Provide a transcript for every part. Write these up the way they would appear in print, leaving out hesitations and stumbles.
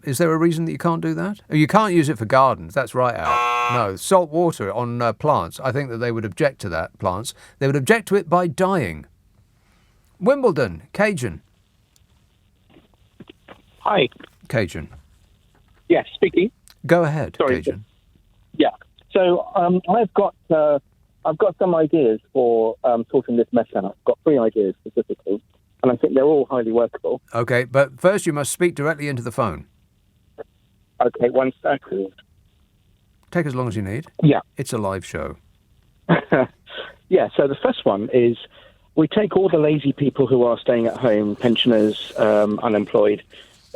Is there a reason that you can't do that? You can't use it for gardens. That's right, Al. No, salt water on plants. I think that they would object to that, plants. They would object to it by dying. Wimbledon, Cajun. Hi. Cajun. Yes, speaking. Go ahead, Sorry. Cajun. Yeah. So I've got some ideas for sorting this mess out. I've got 3 ideas specifically, and I think they're all highly workable. Okay, but first you must speak directly into the phone. Okay, 1 second. Take as long as you need. Yeah. It's a live show. Yeah, so the first one is we take all the lazy people who are staying at home, pensioners, unemployed,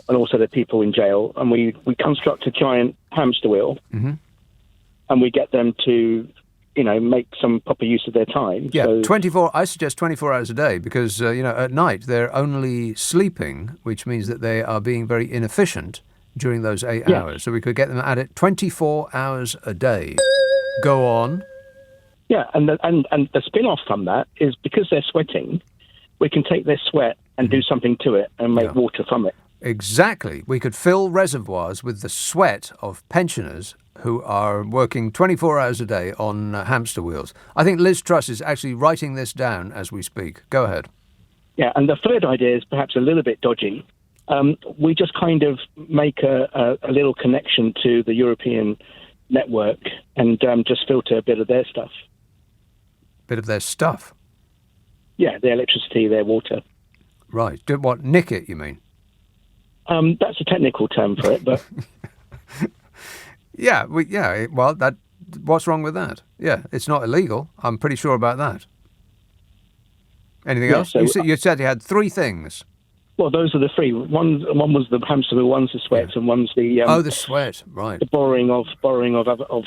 and also the people in jail, and we construct a giant hamster wheel, and we get them to, make some proper use of their time. Yeah, so, I suggest 24 hours a day because, at night they're only sleeping, which means that they are being very inefficient during those 8 hours. So we could get them at it 24 hours a day. Go on. Yeah, and the spin-off from that is because they're sweating, we can take their sweat and do something to it and make water from it. Exactly. We could fill reservoirs with the sweat of pensioners who are working 24 hours a day on hamster wheels. I think Liz Truss is actually writing this down as we speak. Go ahead. Yeah, and the third idea is perhaps a little bit dodgy. We just kind of make a little connection to the European network and just filter a bit of their stuff. Bit of their stuff? Yeah, their electricity, their water. Right. What, nick it, you mean? That's a technical term for it, but... what's wrong with that? Yeah, it's not illegal. I'm pretty sure about that. Anything else? So, you said you had 3 things. Well, those are the 3. One was the hamster wheel, one's the sweat, and one's the... the sweat, right. The borrowing of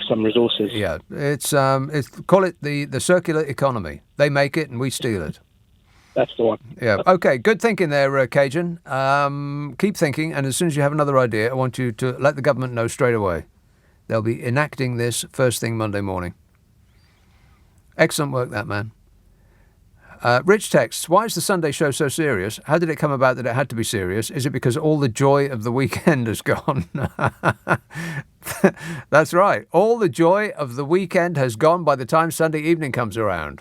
some resources. Yeah, it's call it the circular economy. They make it and we steal it. That's the one. Yeah. Okay. Good thinking there, Cajun. Keep thinking, and as soon as you have another idea, I want you to let the government know straight away. They'll be enacting this first thing Monday morning. Excellent work, that man. Rich texts, why is the Sunday show so serious? How did it come about that it had to be serious? Is it because all the joy of the weekend has gone? That's right. All the joy of the weekend has gone by the time Sunday evening comes around.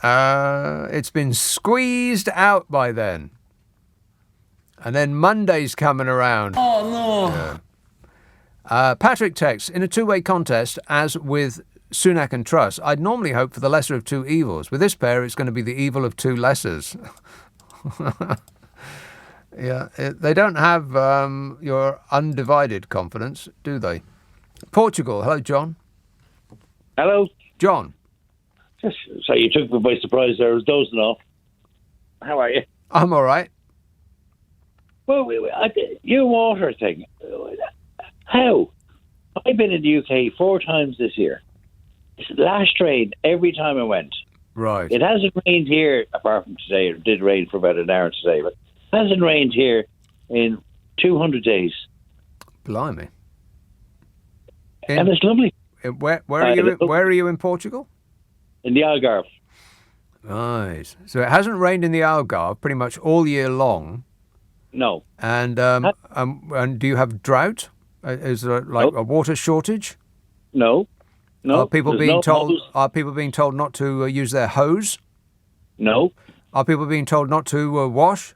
It's been squeezed out by then. And then Monday's coming around. Oh, no. Yeah. Patrick texts, in a 2-way contest, as with Sunak and Truss, I'd normally hope for the lesser of 2 evils. With this pair, it's going to be the evil of 2 lessers. Yeah, they don't have your undivided confidence, do they? Portugal. Hello, John. Hello. John. Yes, so you took me by surprise there. I was dozing off. How are you? I'm all right. Well, your water thing. How? I've been in the UK 4 times this year. Last rain, every time I went. Right. It hasn't rained here, apart from today. It did rain for about an hour today, but it hasn't rained here in 200 days. Blimey. And it's lovely. Where are you in Portugal? In the Algarve. Right. So it hasn't rained in the Algarve pretty much all year long. No. And do you have drought? Is there a water shortage? No. Are people being told not to use their hose? No. Are people being told not to wash?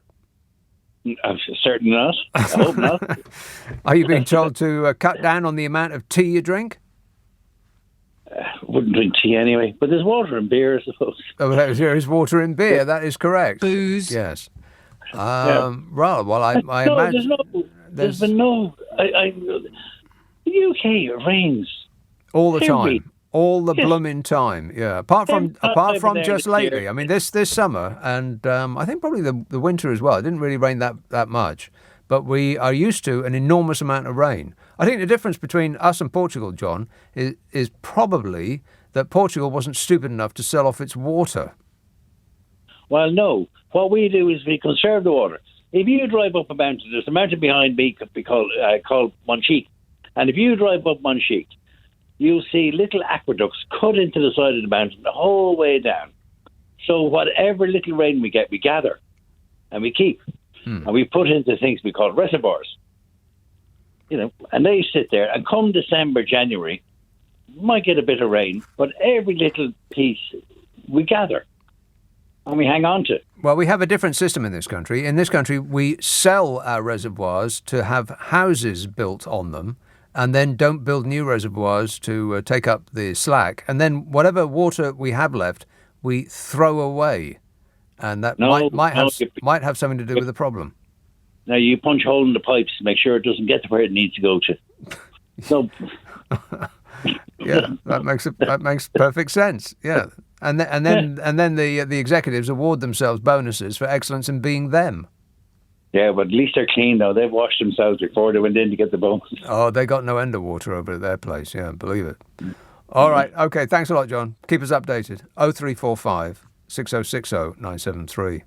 Certainly not. I hope not. Are you being told to cut down on the amount of tea you drink? Wouldn't drink tea anyway, but there's water and beer, I suppose. Oh, there is water in beer. That is correct. Booze. Yes. Well, I imagine there's been no. The UK it rains all the time, all the blooming time. Yeah. Apart from just lately. Year. I mean, this summer and I think probably the winter as well. It didn't really rain that much, but we are used to an enormous amount of rain. I think the difference between us and Portugal, John, is probably that Portugal wasn't stupid enough to sell off its water. Well, no. What we do is we conserve the water. If you drive up a mountain, there's a mountain behind me called Monchique. And if you drive up Monchique, you'll see little aqueducts cut into the side of the mountain the whole way down. So whatever little rain we get, we gather. and we keep. And we put into things we call reservoirs. And they sit there, and come December, January, might get a bit of rain, but every little piece we gather and we hang on to. Well, we have a different system in this country. In this country, we sell our reservoirs to have houses built on them, and then don't build new reservoirs to take up the slack. And then whatever water we have left, we throw away. And that might have something to do with the problem. Now, you punch a hole in the pipes to make sure it doesn't get to where it needs to go to. So, yeah, that makes perfect sense. Yeah, and then the executives award themselves bonuses for excellence in being them. Yeah, but at least they're clean though. They've washed themselves before they went in to get the bonus. Oh, they got no end of water over at their place. Yeah, believe it. All right. Okay. Thanks a lot, John. Keep us updated. 0345 6060 973.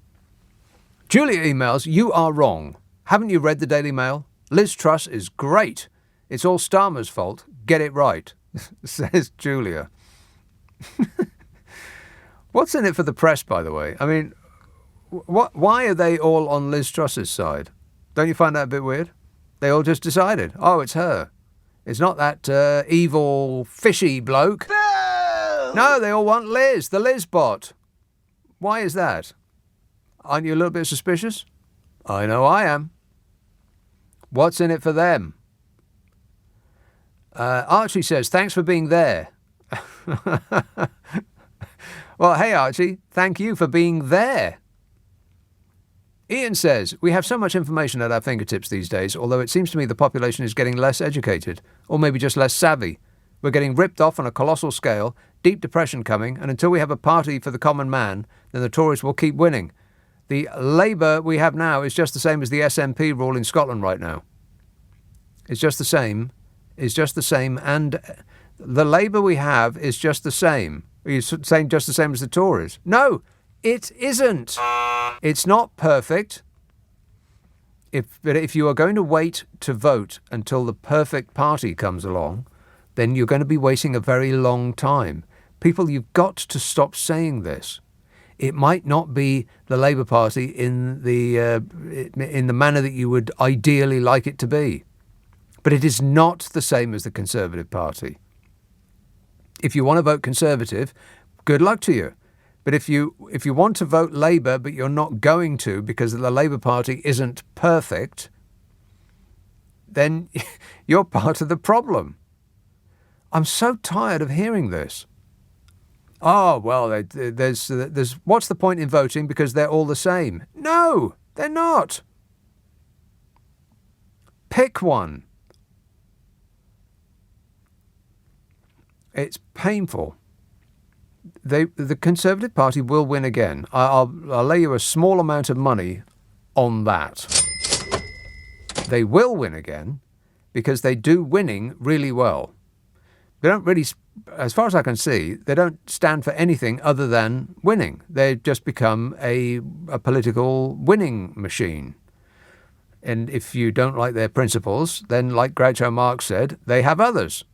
Julia emails, "You are wrong. Haven't you read the Daily Mail? Liz Truss is great. It's all Starmer's fault. Get it right," says Julia. What's in it for the press, by the way? I mean, why are they all on Liz Truss's side? Don't you find that a bit weird? They all just decided, oh, it's her. It's not that evil, fishy bloke. No, they all want Liz, the Liz bot. Why is that? Aren't you a little bit suspicious? I know I am. What's in it for them? Archie says, "Thanks for being there." Well, hey, Archie, thank you for being there. Ian says, "We have so much information at our fingertips these days, although it seems to me the population is getting less educated, or maybe just less savvy. We're getting ripped off on a colossal scale, deep depression coming, and until we have a party for the common man, then the Tories will keep winning. The Labour we have now is just the same as the SNP rule in Scotland right now. It's just the same. It's just the same. And the Labour we have is just the same. Are you saying just the same as the Tories? No, it isn't. It's not perfect. But if you are going to wait to vote until the perfect party comes along, then you're going to be waiting a very long time. People, you've got to stop saying this. It might not be the Labour Party in the manner that you would ideally like it to be, but it is not the same as the Conservative Party. If you want to vote Conservative, good luck to you. But if you want to vote Labour, but you're not going to because the Labour Party isn't perfect, then you're part of the problem. I'm so tired of hearing this. Oh, well, there's what's the point in voting because they're all the same? No, they're not. Pick one. It's painful. The Conservative Party will win again. I'll lay you a small amount of money on that. They will win again because they do winning really well. They don't really, as far as I can see, they don't stand for anything other than winning. They've just become a political winning machine. And if you don't like their principles, then like Groucho Marx said, they have others.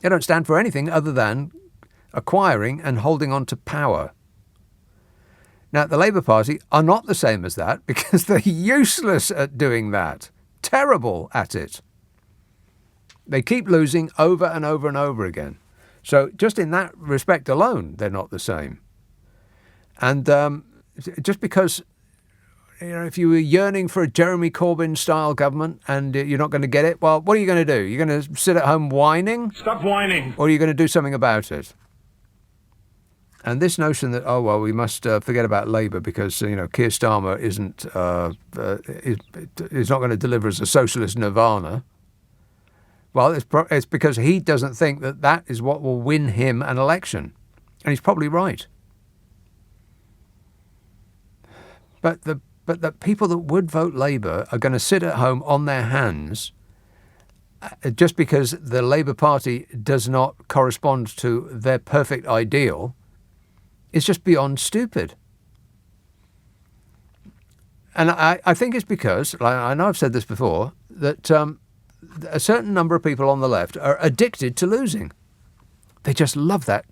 They don't stand for anything other than acquiring and holding on to power. Now, the Labour Party are not the same as that because they're useless at doing that. Terrible at it. They keep losing over and over and over again. So just in that respect alone, they're not the same. And just because, if you were yearning for a Jeremy Corbyn-style government and you're not going to get it, well, what are you going to do? You're going to sit at home whining? Stop whining. Or are you going to do something about it? And this notion that, oh, well, we must forget about Labour because, Keir Starmer is not going to deliver as a socialist nirvana. Well, it's because he doesn't think that is what will win him an election. And he's probably right. But the people that would vote Labour are going to sit at home on their hands just because the Labour Party does not correspond to their perfect ideal. It's just beyond stupid. And I think it's because, I know I've said this before, that a certain number of people on the left are addicted to losing. They just love that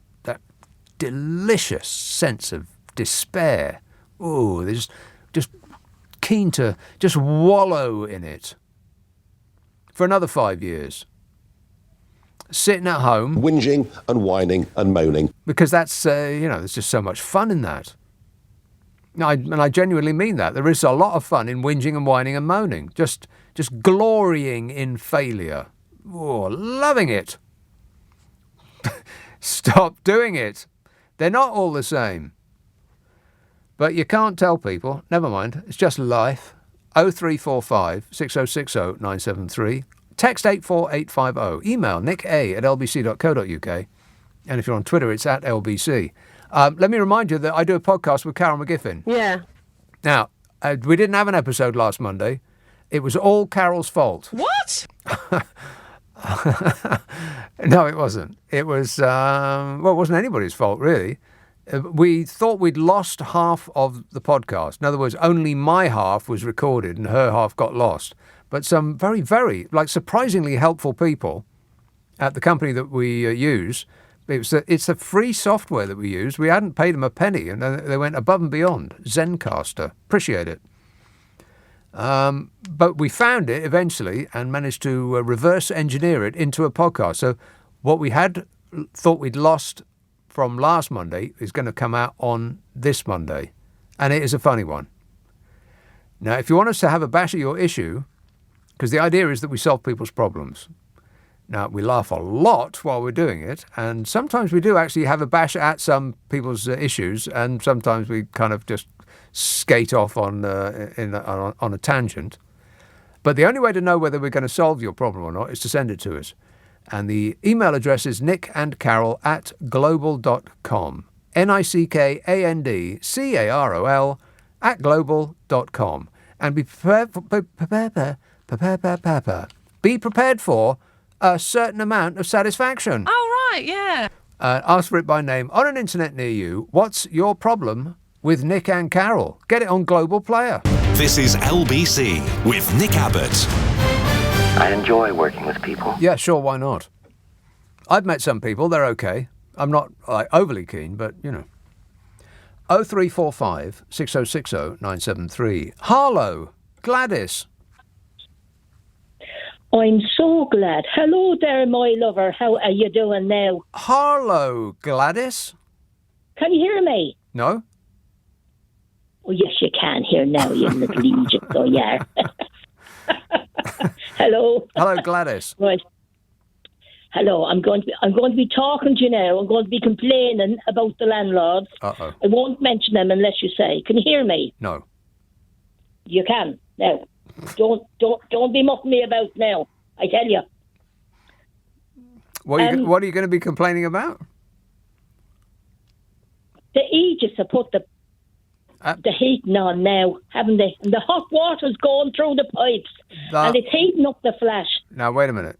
delicious sense of despair ooh, they're just keen to just wallow in it for another 5 years. Sitting at home. Whinging and whining and moaning. Because that's, there's just so much fun in that. And I genuinely mean that. There is a lot of fun in whinging and whining and moaning. Just glorying in failure. Oh, loving it. Stop doing it. They're not all the same. But you can't tell people. Never mind. It's just life. 0345 6060 973. Text 84850. Email nick@lbc.co.uk. And if you're on Twitter, it's at LBC. Let me remind you that I do a podcast with Carol McGiffin. Yeah. Now, we didn't have an episode last Monday. It was all Carol's fault. What? No, it wasn't. It was, it wasn't anybody's fault, really. We thought we'd lost half of the podcast. In other words, only my half was recorded and her half got lost. But some very, very, surprisingly helpful people at the company that we use. It's a free software that we use. We hadn't paid them a penny, and they went above and beyond. Zencaster. Appreciate it. But we found it eventually and managed to reverse engineer it into a podcast. So what we had thought we'd lost from last Monday is going to come out on this Monday. And it is a funny one. Now, if you want us to have a bash at your issue, because the idea is that we solve people's problems. Now, we laugh a lot while we're doing it, and sometimes we do actually have a bash at some people's issues, and sometimes we kind of just skate off on a tangent. But the only way to know whether we're going to solve your problem or not is to send it to us. And the email address is nickandcarol@global.com. nickandcarol@global.com. And be prepared for a certain amount of satisfaction. Oh, right, yeah. Ask for it by name on an internet near you. What's your problem with Nick and Carol? Get it on Global Player. This is LBC with Nick Abbot. I enjoy working with people. Yeah, sure, why not? I've met some people, they're okay. I'm not overly keen, but, 0345 6060 973. Harlow, Gladys. I'm so glad. Hello there, my lover. How are you doing now? Harlow, Gladys. Can you hear me? No? Oh, yes, you can hear now, you little Egypt. Oh, yeah. Hello. Hello, Gladys. Right. Hello. I'm going to be talking to you now. I'm going to be complaining about the landlords. Uh-oh. I won't mention them unless you say. Can you hear me? No. You can. Now. Don't be mucking me about now. I tell you. What are you going to be complaining about? The Aegis have put the heating on now, haven't they? And the hot water's going through the pipes, and it's heating up the flat. Now wait a minute.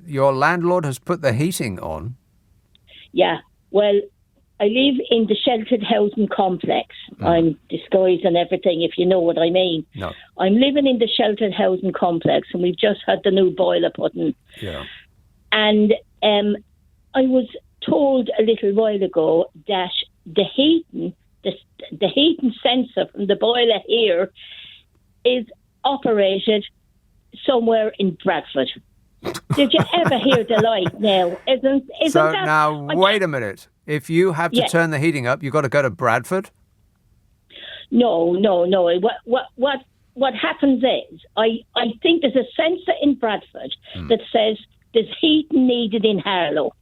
Your landlord has put the heating on? Yeah. Well, I live in the sheltered housing complex. I'm disguised and everything, if you know what I mean. No. I'm living in the sheltered housing complex, and we've just had the new boiler put in. Yeah. And I was told a little while ago that the heating sensor from the boiler here is operated somewhere in Bradford. Did you ever hear the like now? Isn't so that... now, wait a minute. If you have to turn the heating up, you've got to go to Bradford? No. What happens is, I think there's a sensor in Bradford that says there's heating needed in Harlow.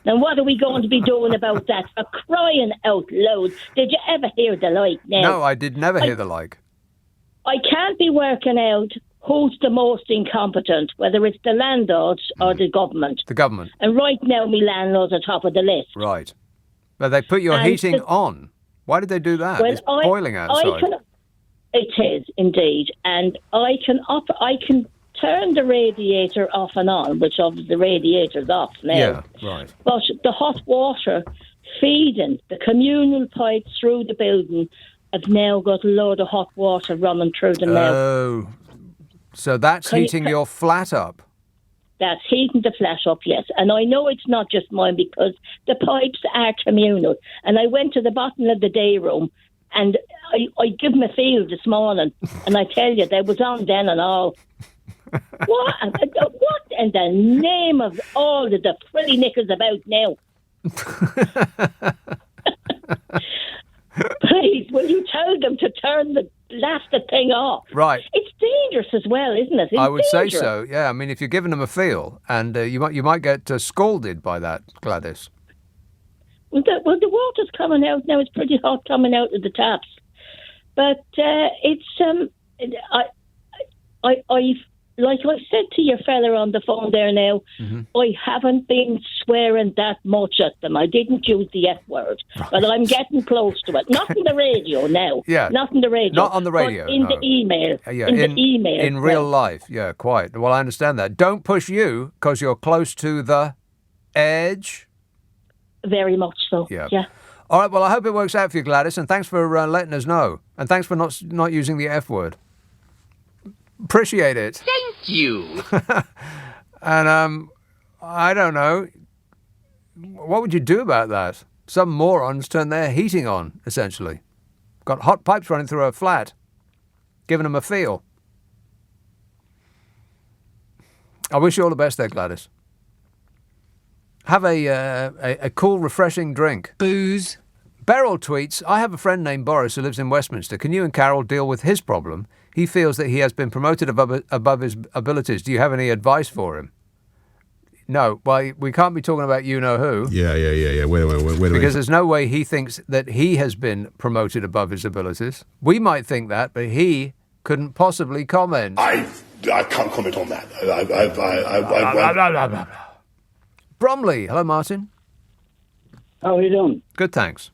Now, what are we going to be doing about that? For crying out loud. Did you ever hear the like now? No, I did never hear the like. I can't be working out who's the most incompetent, whether it's the landlords or the government. The government. And right now, my landlord's at top of the list. Right. But they put your heating on. Why did they do that? Well, it's boiling outside. It is, indeed. And I can turn the radiator off and on, which obviously the radiator's off now. Yeah, right. But the hot water feeding the communal pipes through the building have now got a load of hot water running through them now. Oh, so that's heating your flat up? That's heating the flat up, yes. And I know it's not just mine because the pipes are communal. And I went to the bottom of the day room and I give them a feel this morning, and I tell you, they was on then and all. What in the name of all the frilly knickers about now? Please, will you tell them to turn the blasted thing off? Right. It's dangerous as well, isn't it? I would say dangerous. so. Yeah. I mean, if you're giving them a feel, and you might get scalded by that, Gladys. Well, the water's coming out now. It's pretty hot coming out of the taps, but I like I said to your fella on the phone there now, I haven't been swearing that much at them. I didn't use the F word, but I'm getting close to it. Not on the radio now. Yeah. Not on the radio. Not on the radio. But in the email. Yeah. In the email. In real life. Yeah, quite. Well, I understand that. Don't push you because you're close to the edge. Very much so. Yeah. Yeah. All right. Well, I hope it works out for you, Gladys, and thanks for letting us know, and thanks for not using the F word. Appreciate it. Thank you. And I don't know. What would you do about that? Some morons turn their heating on, essentially. Got hot pipes running through a flat, giving them a feel. I wish you all the best there, Gladys. Have a cool, refreshing drink. Booze. Beryl tweets, I have a friend named Boris who lives in Westminster. Can you and Carol deal with his problem? He feels that he has been promoted above his abilities. Do you have any advice for him? No. Well, we can't be talking about you-know-who. Yeah. Wait a minute. Because there's no way he thinks that he has been promoted above his abilities. We might think that, but he couldn't possibly comment. I can't comment on that. Bromley. Hello, Martin. How are you doing? Good, thanks.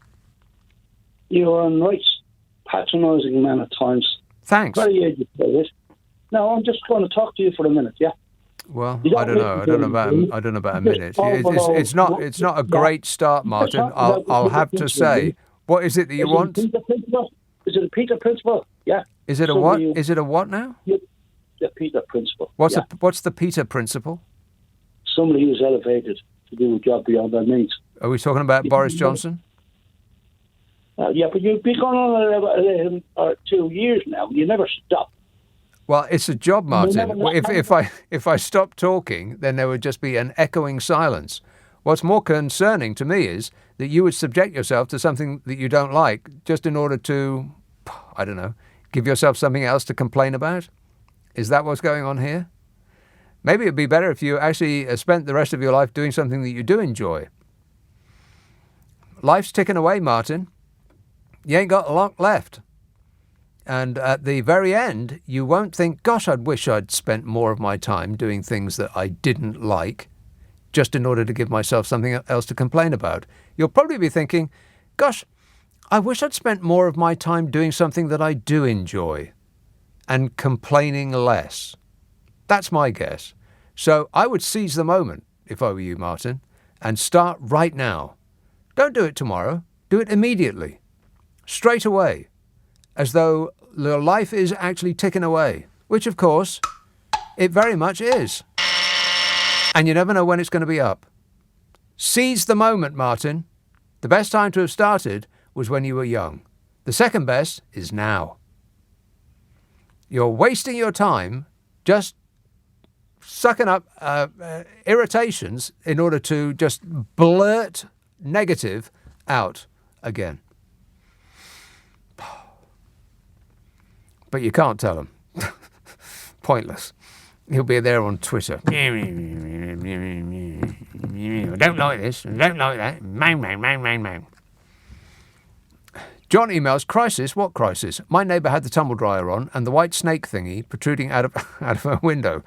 You're a nice, patronising man at times. Thanks. Very educated. No, I'm just going to talk to you for a minute, yeah? Well, I don't know. I don't know about a minute. It's not a great start, Martin. I'll have to say. What is it that you want? Is it a Peter principle? Yeah. Is it a what? Is it a what now? The Peter principle. What's the Peter principle? Somebody who's elevated to do a job beyond their means. Are we talking about Boris Johnson? Yeah, but you've been going on 2 years now. You never stop. Well, it's a job, Martin. If I stopped talking, then there would just be an echoing silence. What's more concerning to me is that you would subject yourself to something that you don't like just in order to, I don't know, give yourself something else to complain about. Is that what's going on here? Maybe it'd be better if you actually spent the rest of your life doing something that you do enjoy. Life's ticking away, Martin. You ain't got a lot left. And at the very end, you won't think, gosh, I'd wish I'd spent more of my time doing things that I didn't like, just in order to give myself something else to complain about. You'll probably be thinking, gosh, I wish I'd spent more of my time doing something that I do enjoy, and complaining less. That's my guess. So I would seize the moment, if I were you, Martin, and start right now. Don't do it tomorrow. Do it immediately. Straight away. As though your life is actually ticking away. Which, of course, it very much is. And you never know when it's going to be up. Seize the moment, Martin. The best time to have started was when you were young. The second best is now. You're wasting your time just sucking up irritations in order to just blurt negative out again. But you can't tell him. Pointless. He'll be there on Twitter. I don't like this. I don't like that. Man. John emails, crisis? What crisis? My neighbour had the tumble dryer on and the white snake thingy protruding out of her window,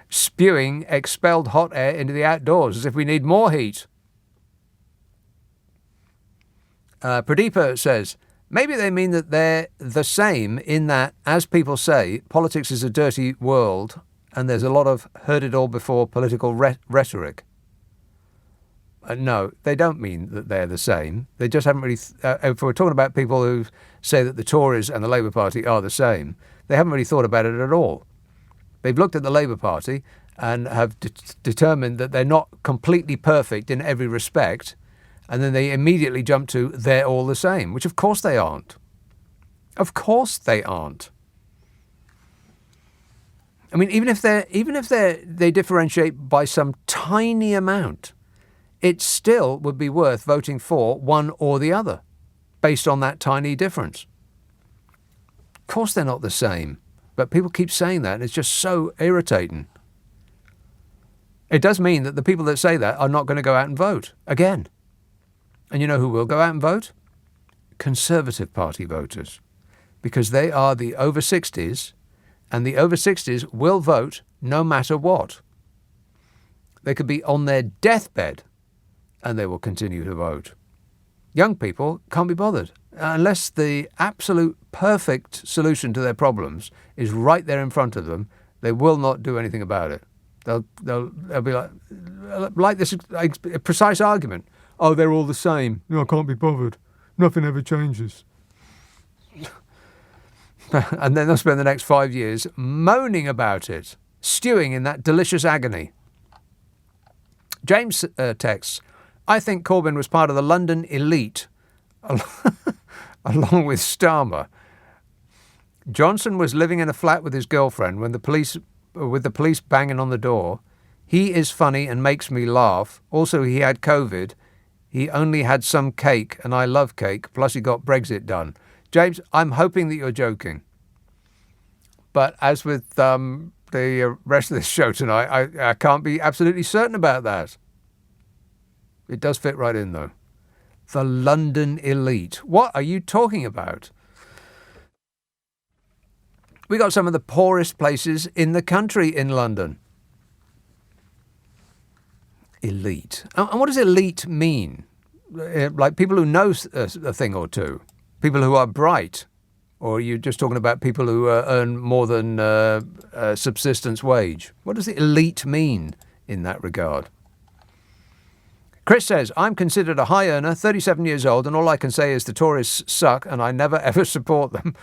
spewing expelled hot air into the outdoors as if we need more heat. Pradeepa says, maybe they mean that they're the same in that, as people say, politics is a dirty world and there's a lot of heard it all before political rhetoric. No, they don't mean that they're the same. They just haven't really... if we're talking about people who say that the Tories and the Labour Party are the same, they haven't really thought about it at all. They've looked at the Labour Party and have determined that they're not completely perfect in every respect, and then they immediately jump to they're all the same, which of course they aren't. Of course they aren't. I mean, even if they differentiate by some tiny amount, it still would be worth voting for one or the other, based on that tiny difference. Of course they're not the same, but people keep saying that, and it's just so irritating. It does mean that the people that say that are not going to go out and vote again. And you know who will go out and vote? Conservative Party voters, because they are the over 60s, and the over 60s will vote no matter what. They could be on their deathbed and they will continue to vote. Young people can't be bothered. Unless the absolute perfect solution to their problems is right there in front of them, they will not do anything about it. They'll be like this a precise argument. Oh, they're all the same. No, I can't be bothered. Nothing ever changes. And then they'll spend the next 5 years moaning about it, stewing in that delicious agony. James texts, I think Corbyn was part of the London elite, along with Starmer. Johnson was living in a flat with his girlfriend with the police banging on the door. He is funny and makes me laugh. Also, he had COVID. He only had some cake, and I love cake, plus he got Brexit done. James, I'm hoping that you're joking. But as with the rest of this show tonight, I can't be absolutely certain about that. It does fit right in, though. The London elite. What are you talking about? We got some of the poorest places in the country in London. Elite. And what does elite mean? Like people who know a thing or two? People who are bright? Or are you just talking about people who earn more than subsistence wage? What does the elite mean in that regard? Chris says, I'm considered a high earner, 37 years old, and all I can say is the Tories suck and I never ever support them.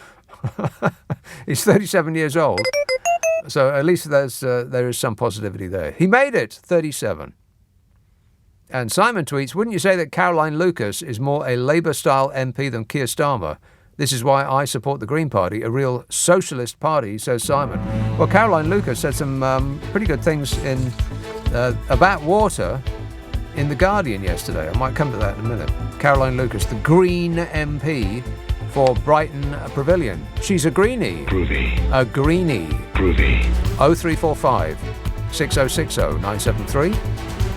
He's 37 years old, so at least there is some positivity there. He made it, 37. And Simon tweets, wouldn't you say that Caroline Lucas is more a Labour-style MP than Keir Starmer? This is why I support the Green Party, a real socialist party, says Simon. Well, Caroline Lucas said some pretty good things about water in The Guardian yesterday. I might come to that in a minute. Caroline Lucas, the Green MP for Brighton Pavilion. She's a greenie. Groovy. A greenie. Groovy. 0345 6060 973.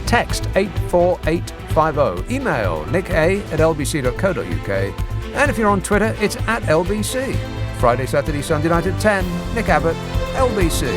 Text 84850. Email nicka@lbc.co.uk. And if you're on Twitter, it's @LBC. Friday, Saturday, Sunday night at 10. Nick Abbott, LBC.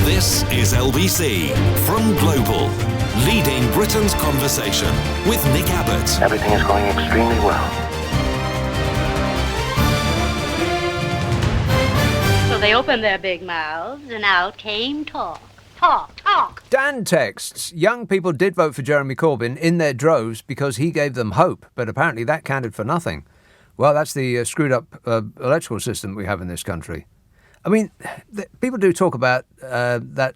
This is LBC from Global, leading Britain's conversation with Nick Abbott. Everything is going extremely well. So they opened their big mouths and out came talk. Talk. Dan texts, young people did vote for Jeremy Corbyn in their droves because he gave them hope, but apparently that counted for nothing. Well, that's the screwed up electoral system we have in this country. I mean, people do talk about the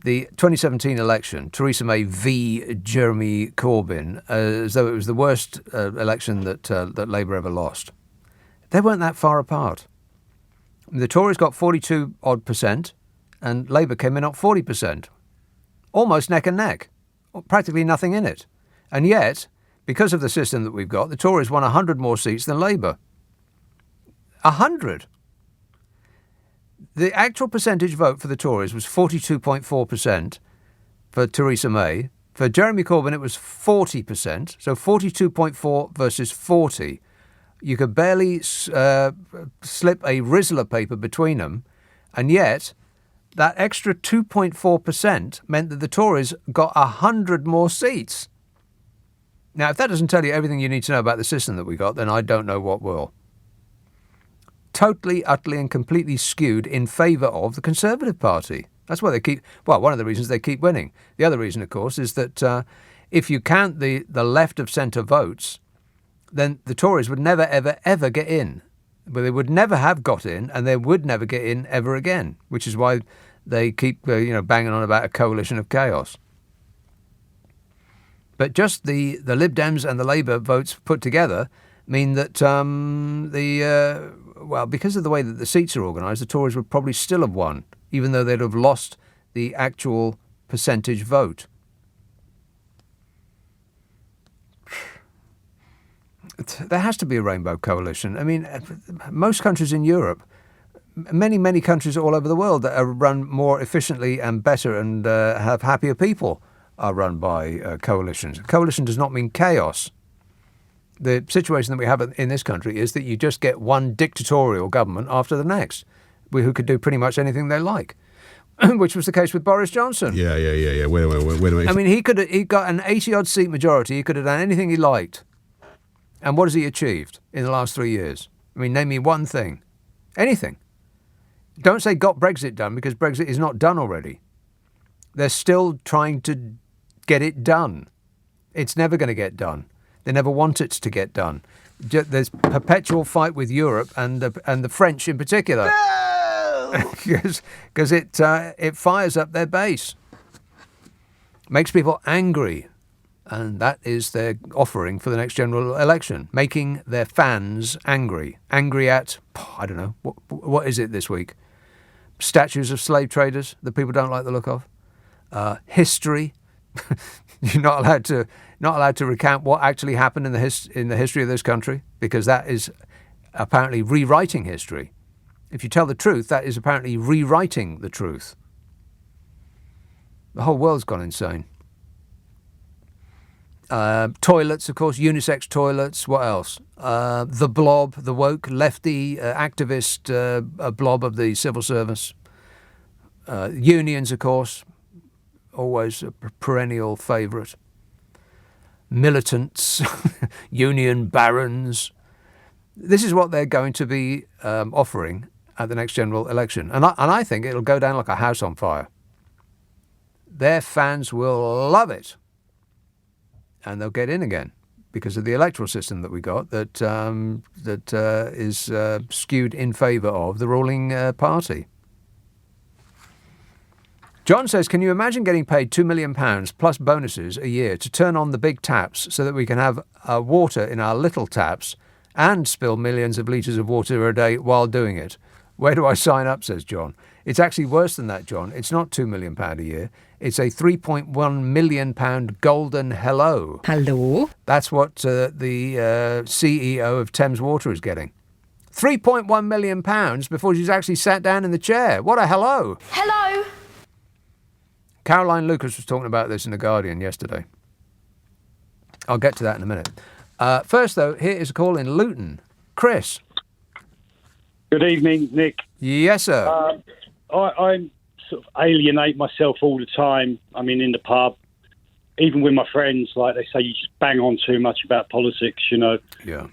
2017 election, Theresa May v. Jeremy Corbyn, as though it was the worst election that Labour ever lost. They weren't that far apart. The Tories got 42% and Labour came in at 40%. Almost neck and neck. Practically nothing in it. And yet, because of the system that we've got, the Tories won 100 more seats than Labour. 100! The actual percentage vote for the Tories was 42.4% for Theresa May. For Jeremy Corbyn, it was 40%. So 42.4 versus 40. You could barely slip a Rizzler paper between them. And yet, that extra 2.4% meant that the Tories got 100 more seats. Now, if that doesn't tell you everything you need to know about the system that we got, then I don't know what will. Totally, utterly and completely skewed in favour of the Conservative Party. That's why one of the reasons they keep winning. The other reason, of course, is that if you count the left of centre votes, then the Tories would never, ever, ever get in. But they would never have got in, and they would never get in ever again, which is why they keep, banging on about a coalition of chaos. But just the Lib Dems and the Labour votes put together mean that because of the way that the seats are organised, the Tories would probably still have won, even though they'd have lost the actual percentage vote. There has to be a rainbow coalition. I mean, most countries in Europe, many, many countries all over the world that are run more efficiently and better and have happier people are run by coalitions. Coalition does not mean chaos. The situation that we have in this country is that you just get one dictatorial government after the next, who could do pretty much anything they like, which was the case with Boris Johnson. Yeah. Wait a minute. I mean, he got an 80-odd seat majority. He could have done anything he liked. And what has he achieved in the last 3 years? I mean, name me one thing. Anything. Don't say got Brexit done, because Brexit is not done already. They're still trying to get it done. It's never going to get done. They never want it to get done. There's perpetual fight with Europe and the French in particular. Because it fires up their base. Makes people angry. And that is their offering for the next general election, making their fans angry. Angry at, I don't know, what is it this week? Statues of slave traders that people don't like the look of. History. You're not allowed to recount what actually happened in the history of this country, because that is apparently rewriting history. If you tell the truth, that is apparently rewriting the truth. The whole world's gone insane. Toilets, of course, unisex toilets. What else? The blob, the woke, lefty, activist blob of the civil service. Unions, of course, always a perennial favourite. Militants, union barons. This is what they're going to be offering at the next general election. And I think it'll go down like a house on fire. Their fans will love it. And they'll get in again because of the electoral system that we got that is skewed in favour of the ruling party. John says, can you imagine getting paid £2 million plus bonuses a year to turn on the big taps so that we can have water in our little taps and spill millions of litres of water a day while doing it? Where do I sign up, says John. It's actually worse than that, John. It's not £2 million a year. It's a £3.1 million golden hello. Hello? That's what the CEO of Thames Water is getting. £3.1 million before she's actually sat down in the chair. What a hello. Hello? Caroline Lucas was talking about this in The Guardian yesterday. I'll get to that in a minute. First, though, here is a call in Luton. Chris. Good evening, Nick. Yes, sir. I sort of alienate myself all the time. I mean, in the pub, even with my friends, like they say, you just bang on too much about politics, you know. Yeah.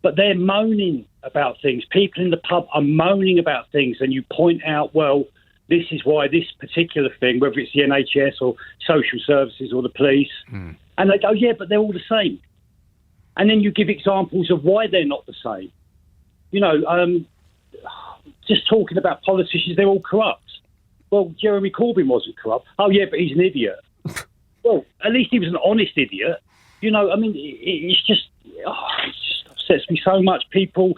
But they're moaning about things. People in the pub are moaning about things, and you point out, well, this is why this particular thing, whether it's the NHS or social services or the police, and they go, yeah, but they're all the same. And then you give examples of why they're not the same. You know, just talking about politicians, they're all corrupt. Well, Jeremy Corbyn wasn't corrupt. Oh, yeah, but he's an idiot. Well, at least he was an honest idiot. You know, I mean, it just upsets me so much. People,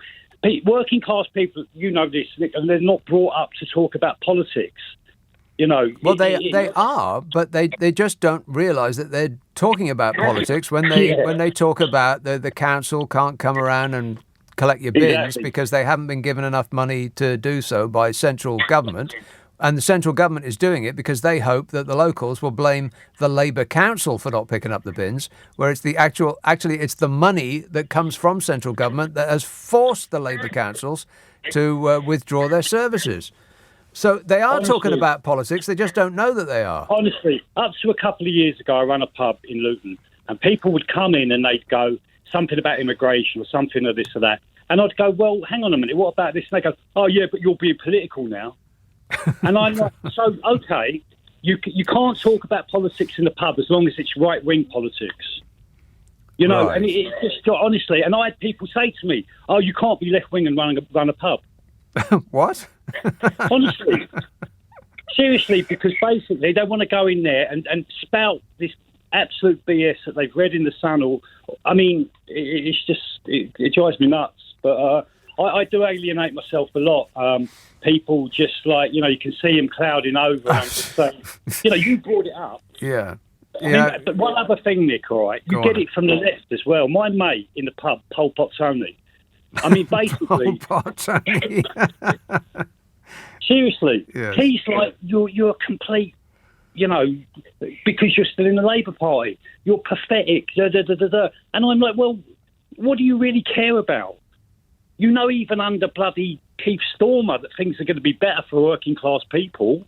working class people, you know this, and they're not brought up to talk about politics. You know, well, they are, but they just don't realise that they're talking about politics when they talk about the council can't come around and collect your bins because they haven't been given enough money to do so by central government. And the central government is doing it because they hope that the locals will blame the Labour Council for not picking up the bins, where it's it's the money that comes from central government that has forced the Labour Councils to withdraw their services. So they are talking about politics, they just don't know that they are. Honestly, up to a couple of years ago, I ran a pub in Luton, and people would come in and they'd go, something about immigration or something or this or that. And I'd go, well, hang on a minute, what about this? And they go, oh, yeah, but you're being political now. And I'm like, so, OK, you can't talk about politics in the pub as long as it's right-wing politics. You know, Right. and it's just honestly. And I had people say to me, "Oh, you can't be left wing and run a pub." What? Honestly, seriously, because basically they want to go in there and spout this absolute BS that they've read in the Sun. Or, I mean, it's just it drives me nuts. But I do alienate myself a lot. People just like, you know, you can see them clouding over. And I'm just saying, you know, you brought it up. Yeah. I mean, but one other thing, Nick, all right, you get it from the left as well. My mate in the pub, Pol Pot Tony. I mean, basically, Pol Pot Tony. seriously, Yes. he's like, you're a complete, you know, because you're still in the Labour Party. You're pathetic. Da, da, da, da, da. And I'm like, well, what do you really care about? You know, even under bloody Keith Stormer, that things are going to be better for working class people.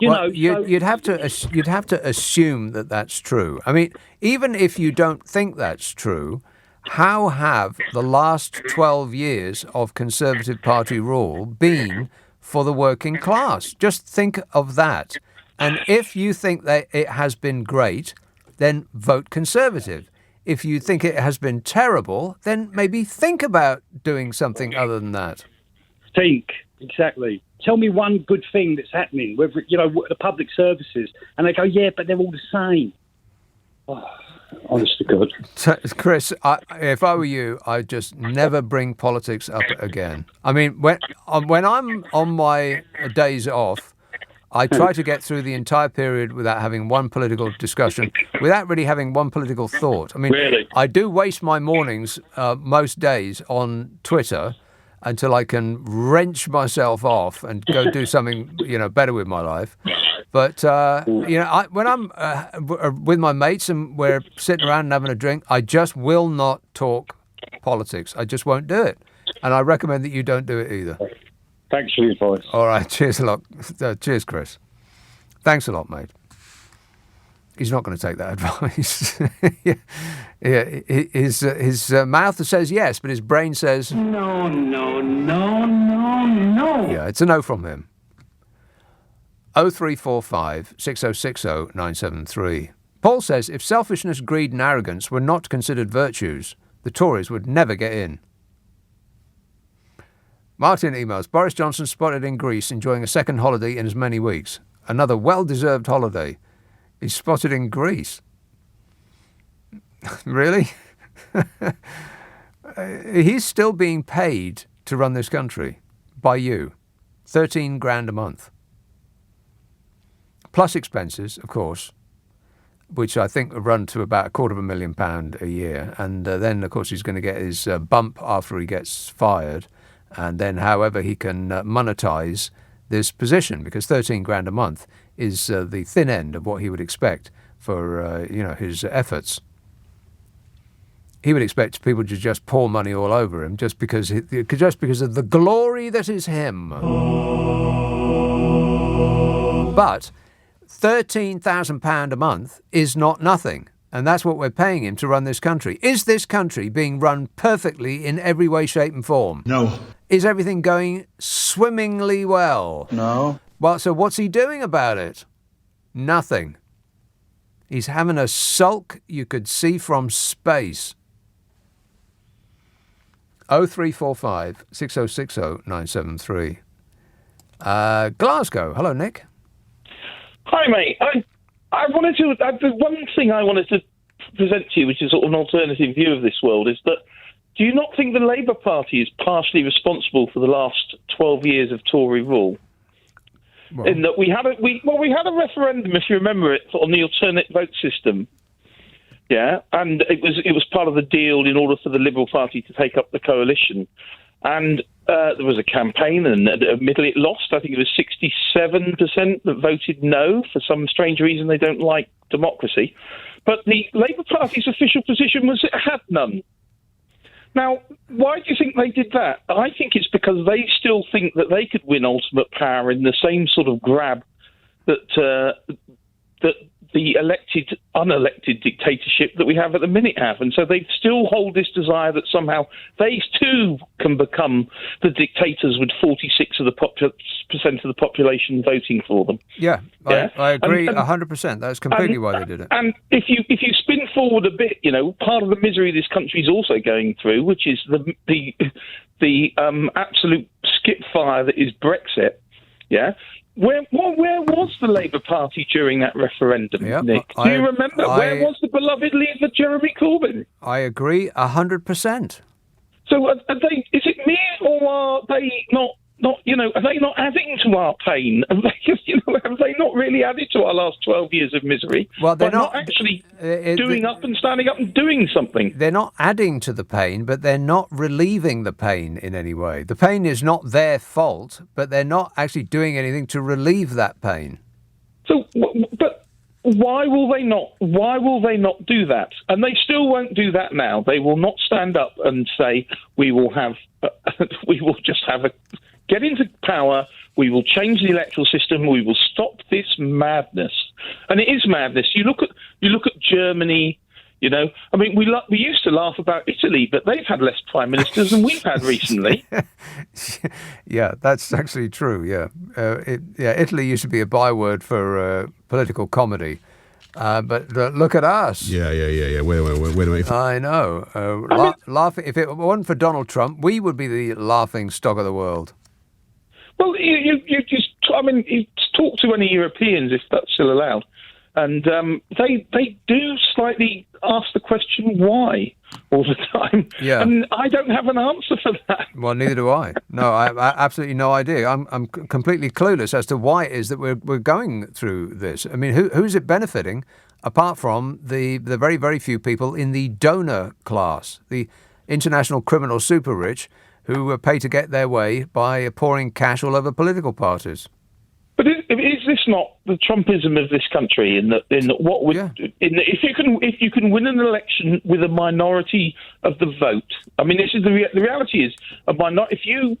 You'd have to assume that that's true. I mean, even if you don't think that's true, how have the last 12 years of Conservative Party rule been for the working class? Just think of that. And if you think that it has been great, then vote Conservative. If you think it has been terrible, then maybe think about doing something other than that. Think, exactly. Tell me one good thing that's happening, whether, you know, the public services. And they go, yeah, but they're all the same. Oh, honest to God. Chris, if I were you, I'd just never bring politics up again. I mean, when I'm on my days off, I try to get through the entire period without having one political discussion, without really having one political thought. I mean, Really? I do waste my mornings most days on Twitter until I can wrench myself off and go do something, you know, better with my life. But, you know, when I'm with my mates and we're sitting around and having a drink, I just will not talk politics. I just won't do it. And I recommend that you don't do it either. Thanks for your advice. All right. Cheers a lot. Cheers, Chris. Thanks a lot, mate. He's not going to take that advice. His mouth says yes, but his brain says no. Yeah, it's a no from him. 0345 6060 973. Paul says if selfishness, greed and arrogance were not considered virtues, the Tories would never get in. Martin emails, Boris Johnson spotted in Greece enjoying a second holiday in as many weeks. Another well-deserved holiday. He's spotted in Greece. Really? He's still being paid to run this country by you. 13 grand a month. Plus expenses, of course, which I think run to about £250,000 a year. And then, of course, he's going to get his bump after he gets fired. And then however he can monetize this position, because 13 grand a month is the thin end of what he would expect for, his efforts. He would expect people to just pour money all over him just because of the glory that is him. But £13,000 a month is not nothing. And that's what we're paying him to run this country. Is this country being run perfectly in every way, shape and form? No. Is everything going swimmingly well? No. Well, so what's he doing about it? Nothing. He's having a sulk you could see from space. 0345 6060 973. Glasgow. Hello, Nick. Hi, mate. The one thing I wanted to present to you, which is sort of an alternative view of this world, is that do you not think the Labour Party is partially responsible for the last 12 years of Tory rule? Well, in that we had a referendum, if you remember it, on the alternate vote system. Yeah, and it was part of the deal in order for the Liberal Party to take up the coalition. And there was a campaign, and admittedly it lost. I think it was 67% that voted no. For some strange reason, they don't like democracy. But the Labour Party's official position was it had none. Now, why do you think they did that? I think it's because they still think that they could win ultimate power in the same sort of grab that the elected, unelected dictatorship that we have at the minute have. And so they still hold this desire that somehow they too can become the dictators with 46% of the population voting for them. Yeah, I agree 100%. That's completely why they did it. And if you spin forward a bit, part of the misery this country is also going through, which is the absolute skip fire that is Brexit. Yeah. Where was the Labour Party during that referendum, Nick? Do you remember? Where was the beloved leader Jeremy Corbyn? I agree 100%. So are they? Is it me, or are they not? Are they not adding to our pain? Have they not really added to our last 12 years of misery? Well, they're not actually doing up and standing up and doing something. They're not adding to the pain, but they're not relieving the pain in any way. The pain is not their fault, but they're not actually doing anything to relieve that pain. So, but why will they not? Why will they not do that? And they still won't do that now. They will not stand up and say we will just have a. Get into power, we will change the electoral system, we will stop this madness. And it is madness. You look at Germany, I mean, we used to laugh about Italy, but they've had less prime ministers than we've had recently. Yeah, that's actually true, yeah. Italy used to be a byword for political comedy. But look at us. Yeah. Wait a minute. I know. Laughing. If it weren't for Donald Trump, we would be the laughing stock of the world. Well, you talk to any Europeans, if that's still allowed, and they do slightly ask the question why all the time. Yeah. And I don't have an answer for that. Well, neither do I. No, I have absolutely no idea. I'm completely clueless as to why it is that we're going through this. I mean, who's it benefiting apart from the very, very few people in the donor class, the international criminal super rich who pay to get their way by pouring cash all over political parties? But is this not the Trumpism of this country? If you can win an election with a minority of the vote, I mean, this is the reality is if you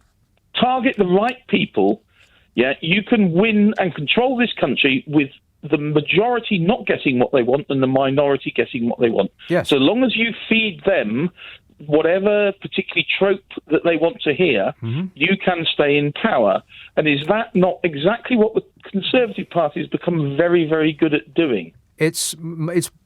target the right people, you can win and control this country with the majority not getting what they want and the minority getting what they want. Yes. So long as you feed them whatever particularly trope that they want to hear, you can stay in power. And is that not exactly what the Conservative Party has become very, very good at doing? It's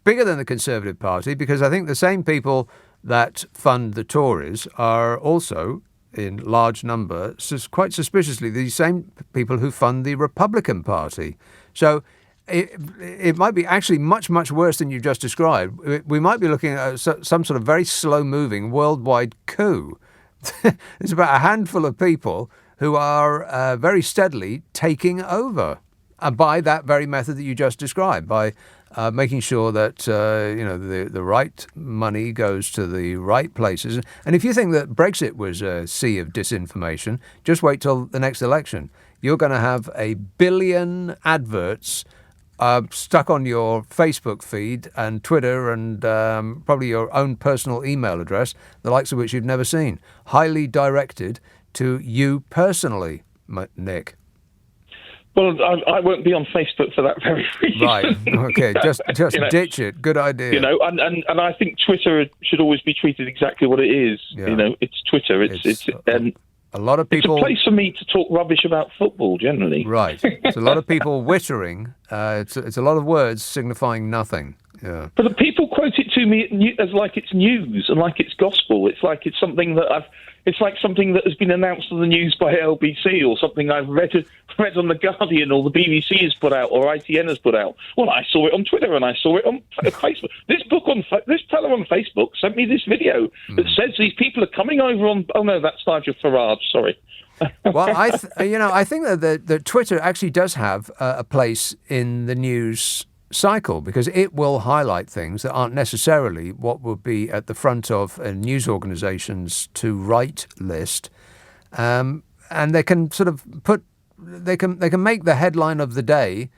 bigger than the Conservative Party, because I think the same people that fund the Tories are also, in large number, quite suspiciously, the same people who fund the Republican Party. So it might be actually much, much worse than you just described. We might be looking at some sort of very slow-moving worldwide coup. There's about a handful of people who are very steadily taking over by that very method that you just described, by making sure that the right money goes to the right places. And if you think that Brexit was a sea of disinformation, just wait till the next election. You're going to have 1 billion adverts stuck on your Facebook feed and Twitter and probably your own personal email address, the likes of which you've never seen, highly directed to you personally, Nick. Well, I won't be on Facebook for that very reason. Right. Okay. Just ditch it. Good idea. And I think Twitter should always be treated exactly what it is. Yeah. It's Twitter. It's a lot of people. It's a place for me to talk rubbish about football generally. Right. It's a lot of people wittering. It's a lot of words signifying nothing. Yeah. But the people quote it to me as like it's news and like it's gospel. It's like it's something that It's like something that has been announced on the news by LBC or something I've read on The Guardian or the BBC has put out or ITN has put out. Well, I saw it on Twitter and I saw it on Facebook. This fellow on Facebook sent me this video that says these people are coming over on... Oh, no, that's Nigel Farage, sorry. Well, I think that Twitter actually does have a place in the news cycle, because it will highlight things that aren't necessarily what would be at the front of a news organisation's to write list, and they can sort of they can make the headline of the day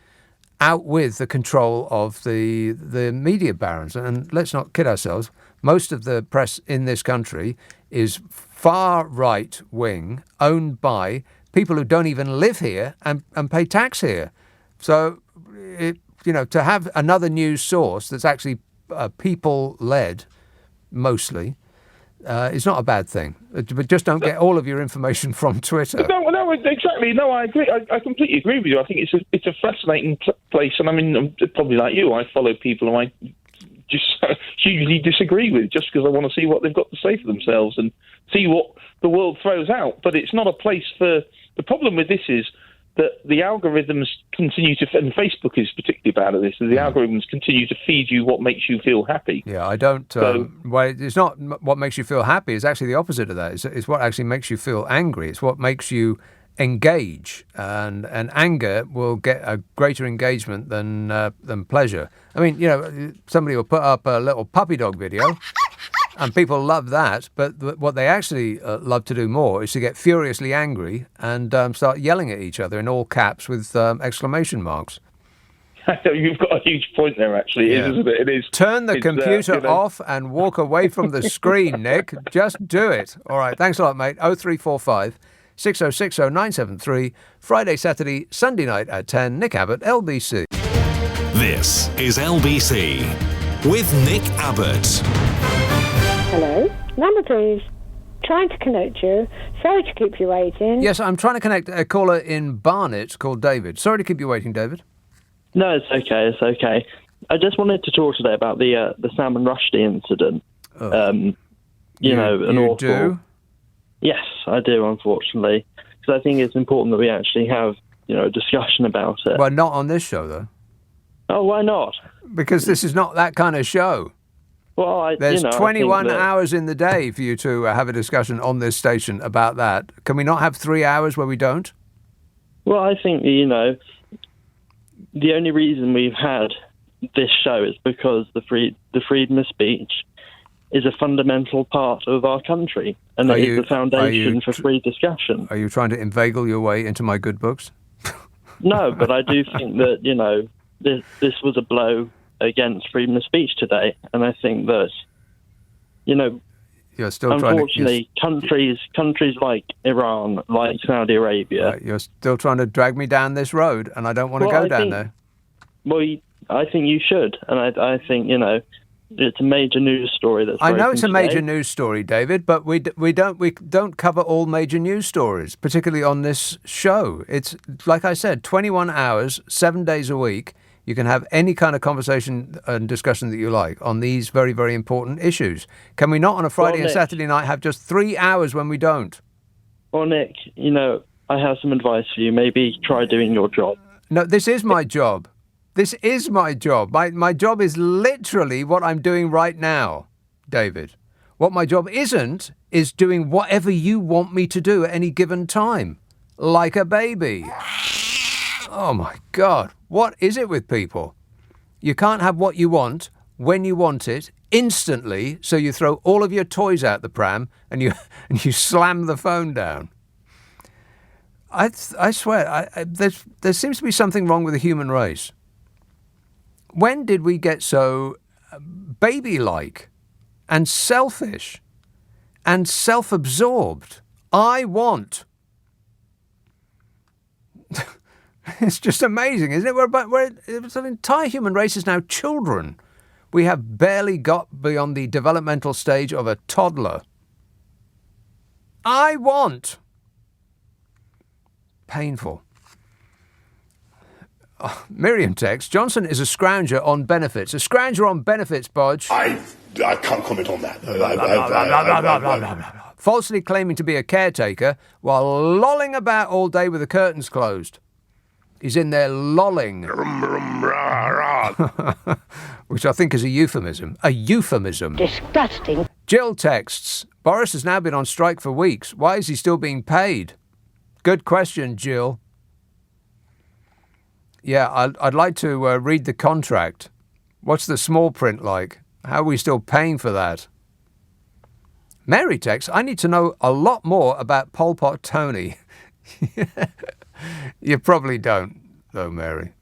out with the control of the media barons. And let's not kid ourselves, most of the press in this country is far right wing, owned by people who don't even live here and pay tax here. So to have another news source that's actually people-led, mostly, is not a bad thing. But just don't get all of your information from Twitter. No, exactly. No, I agree. I completely agree with you. I think it's a fascinating place, and I mean, I'm probably like you. I follow people who I just hugely disagree with, just because I want to see what they've got to say for themselves and see what the world throws out. But it's not a place for. The problem with this is that the algorithms continue to, and Facebook is particularly bad at this, and the algorithms continue to feed you what makes you feel happy. Yeah, I don't. Well, it's not what makes you feel happy. It's actually the opposite of that. It's what actually makes you feel angry. It's what makes you engage, and anger will get a greater engagement than pleasure. I mean, somebody will put up a little puppy dog video. And people love that, but what they actually love to do more is to get furiously angry and start yelling at each other in all caps with exclamation marks. You've got a huge point there, actually, isn't it? It is. Turn the computer off and walk away from the screen, Nick. Just do it. All right, thanks a lot, mate. 0345 6060 973, Friday, Saturday, Sunday night at 10. Nick Abbott, LBC. This is LBC with Nick Abbott. Hello, number please. Trying to connect you. Sorry to keep you waiting. Yes, I'm trying to connect a caller in Barnet called David. Sorry to keep you waiting, David. No, it's okay. It's okay. I just wanted to talk today about the Salman Rushdie incident. You know, an awful. Do? Yes, I do. Unfortunately, because I think it's important that we actually have a discussion about it. Well, not on this show though. Oh, why not? Because this is not that kind of show. Well, there's 21 hours in the day for you to have a discussion on this station about that. Can we not have 3 hours where we don't? Well, I think, the only reason we've had this show is because the freedom of speech is a fundamental part of our country, and it is the foundation for free discussion. Are you trying to inveigle your way into my good books? No, but I do think that, this was a blow against freedom of speech today, and I think that you're still unfortunately countries like Iran, like Saudi Arabia, you're still trying to drag me down this road, and I don't want to go down there. Well, I think you should, and I think it's a major news story. I know it's a major news story, David, but we don't cover all major news stories, particularly on this show. It's like I said, 21 hours, 7 days a week. You can have any kind of conversation and discussion that you like on these very, very important issues. Can we not on a Friday and Saturday night have just 3 hours when we don't? Well, Nick, I have some advice for you. Maybe try doing your job. No, this is my job. This is my job. My job is literally what I'm doing right now, David. What my job isn't is doing whatever you want me to do at any given time, like a baby. Oh, my God. What is it with people? You can't have what you want when you want it instantly, so you throw all of your toys out the pram and you slam the phone down. I swear, there seems to be something wrong with the human race. When did we get so baby-like and selfish and self-absorbed? I want. It's just amazing, isn't it? The entire human race is now children. We have barely got beyond the developmental stage of a toddler. I want. Painful. Oh, Miriam texts, Johnson is a scrounger on benefits. A scrounger on benefits, Bodge. I can't comment on that. Falsely claiming to be a caretaker while lolling about all day with the curtains closed. He's in there lolling. Which I think is a euphemism. A euphemism. Disgusting. Jill texts, Boris has now been on strike for weeks. Why is he still being paid? Good question, Jill. Yeah, I'd like to read the contract. What's the small print like? How are we still paying for that? Mary texts, I need to know a lot more about Pol Pot Tony. You probably don't, though, Mary.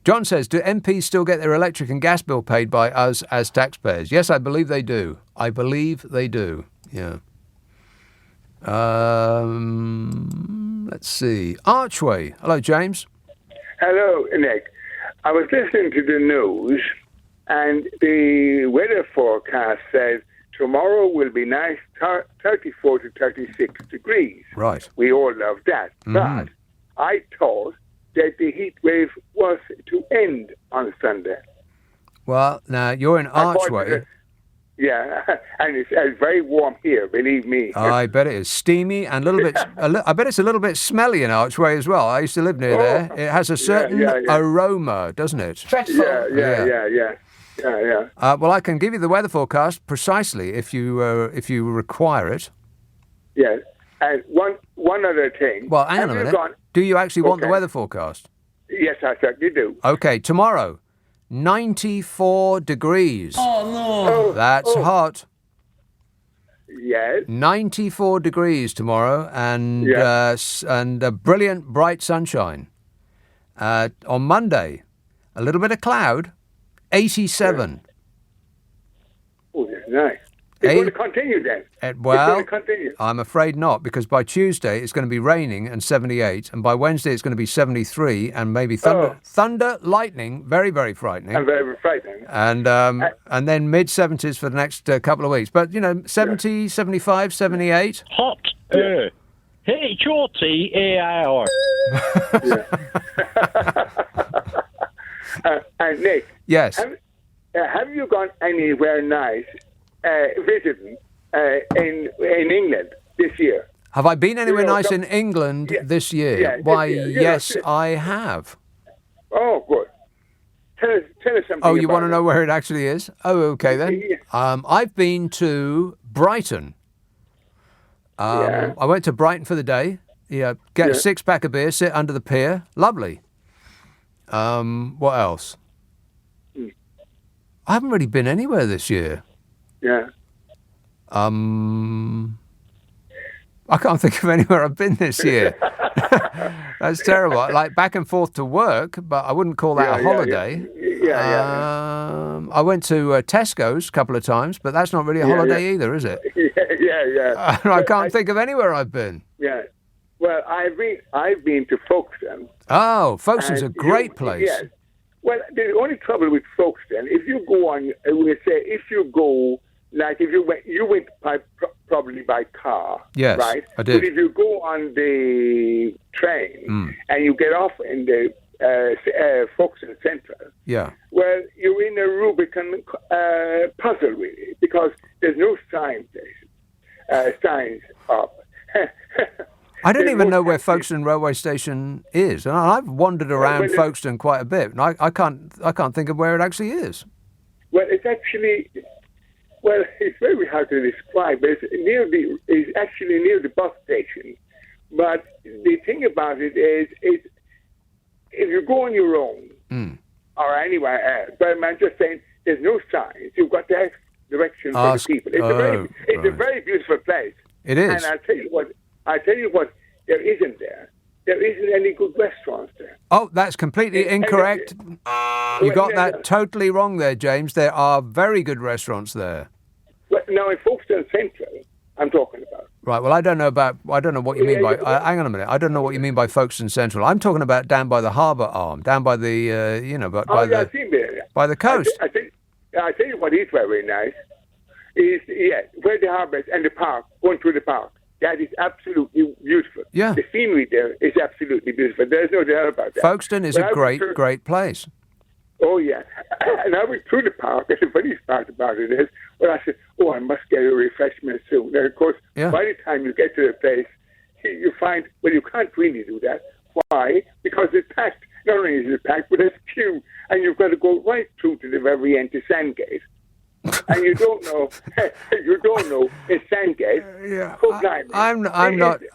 John says, do MPs still get their electric and gas bill paid by us as taxpayers? Yes, I believe they do. I believe they do, yeah. Let's see. Archway. Hello, James. Hello, Nick. I was listening to the news, and the weather forecast said tomorrow will be nice, 34 to 36 degrees. Right. We all love that. But I thought that the heat wave was to end on Sunday. Well, now, you're in Archway. Yeah, and it's very warm here, believe me. I bet it is steamy and a little bit. I bet it's a little bit smelly in Archway as well. I used to live near there. It has a certain aroma, doesn't it? Yeah. Well, I can give you the weather forecast precisely if you require it. Yes, and one other thing. Well, hang on a minute. Do you actually want the weather forecast? Yes, I certainly do. Okay, tomorrow. 94 degrees. Oh, no. That's hot. Yes. 94 degrees tomorrow and brilliant bright sunshine. On Monday, a little bit of cloud, 87. Oh, that's nice. It's going to continue then. Well, it's going to continue. I'm afraid not, because by Tuesday it's going to be raining and 78, and by Wednesday it's going to be 73, and maybe thunder, lightning, very, very frightening. And very frightening. And then mid-70s for the next couple of weeks. But, 70, 75, 78. Hot. H-O-T-A-I-R. And Nick. Yes. Have you gone anywhere nice visiting in England this year? Have I been anywhere nice in England this year? Yeah, Why, yes, I have. Oh, good. Tell us something. Oh, you want to know where it actually is? Oh, okay then. I've been to Brighton. I went to Brighton for the day. Get a 6-pack of beer, sit under the pier. Lovely. What else? I haven't really been anywhere this year. Yeah. I can't think of anywhere I've been this year. That's terrible. Like back and forth to work, but I wouldn't call that a holiday. I went to Tesco's a couple of times, but that's not really a holiday either, is it? Yeah. I can't think of anywhere I've been. Yeah. Well, I've been to Folkestone. Oh, Folkestone's a great place. Yes. Well, the only trouble with Folkestone, if you go on, we say, if you go, like if you went probably by car, yes, right? I did. But if you go on the train and you get off in the Folkestone Central, well, you're in a Rubicon puzzle, really, because there's no signs up. I don't even know where Folkestone railway station is, and I've wandered around Folkestone quite a bit, and I can't think of where it actually is. Well, it's actually, it's very hard to describe. But it's actually near the bus station. But the thing about it is if you go on your own or anywhere else, but I'm just saying, there's no signs. You've got to ask directions for the people. It's a very beautiful place. It is. And I tell you what, there isn't there. There isn't any good restaurants there. Oh, that's completely incorrect. You got that totally wrong there, James. There are very good restaurants there. But now in Folkestone Central, I'm talking about. Right. Well, I don't know what you mean by. Hang on a minute. I don't know what you mean by Folkestone Central. I'm talking about down by the harbour arm, down by the by the coast. I tell you what is very nice is where the harbour is and the park, going through the park. That is absolutely beautiful. Yeah. The scenery there is absolutely beautiful. There's no doubt about that. Folkestone is a great place. Oh, yeah. And I went through the park, and the funniest part about it is, I said, I must get a refreshment soon. And, of course, by the time you get to the place, you find, you can't really do that. Why? Because it's packed. Not only is it packed, but there's a queue, and you've got to go right through to the very end to Sandgate. And you don't know it's Sandgate.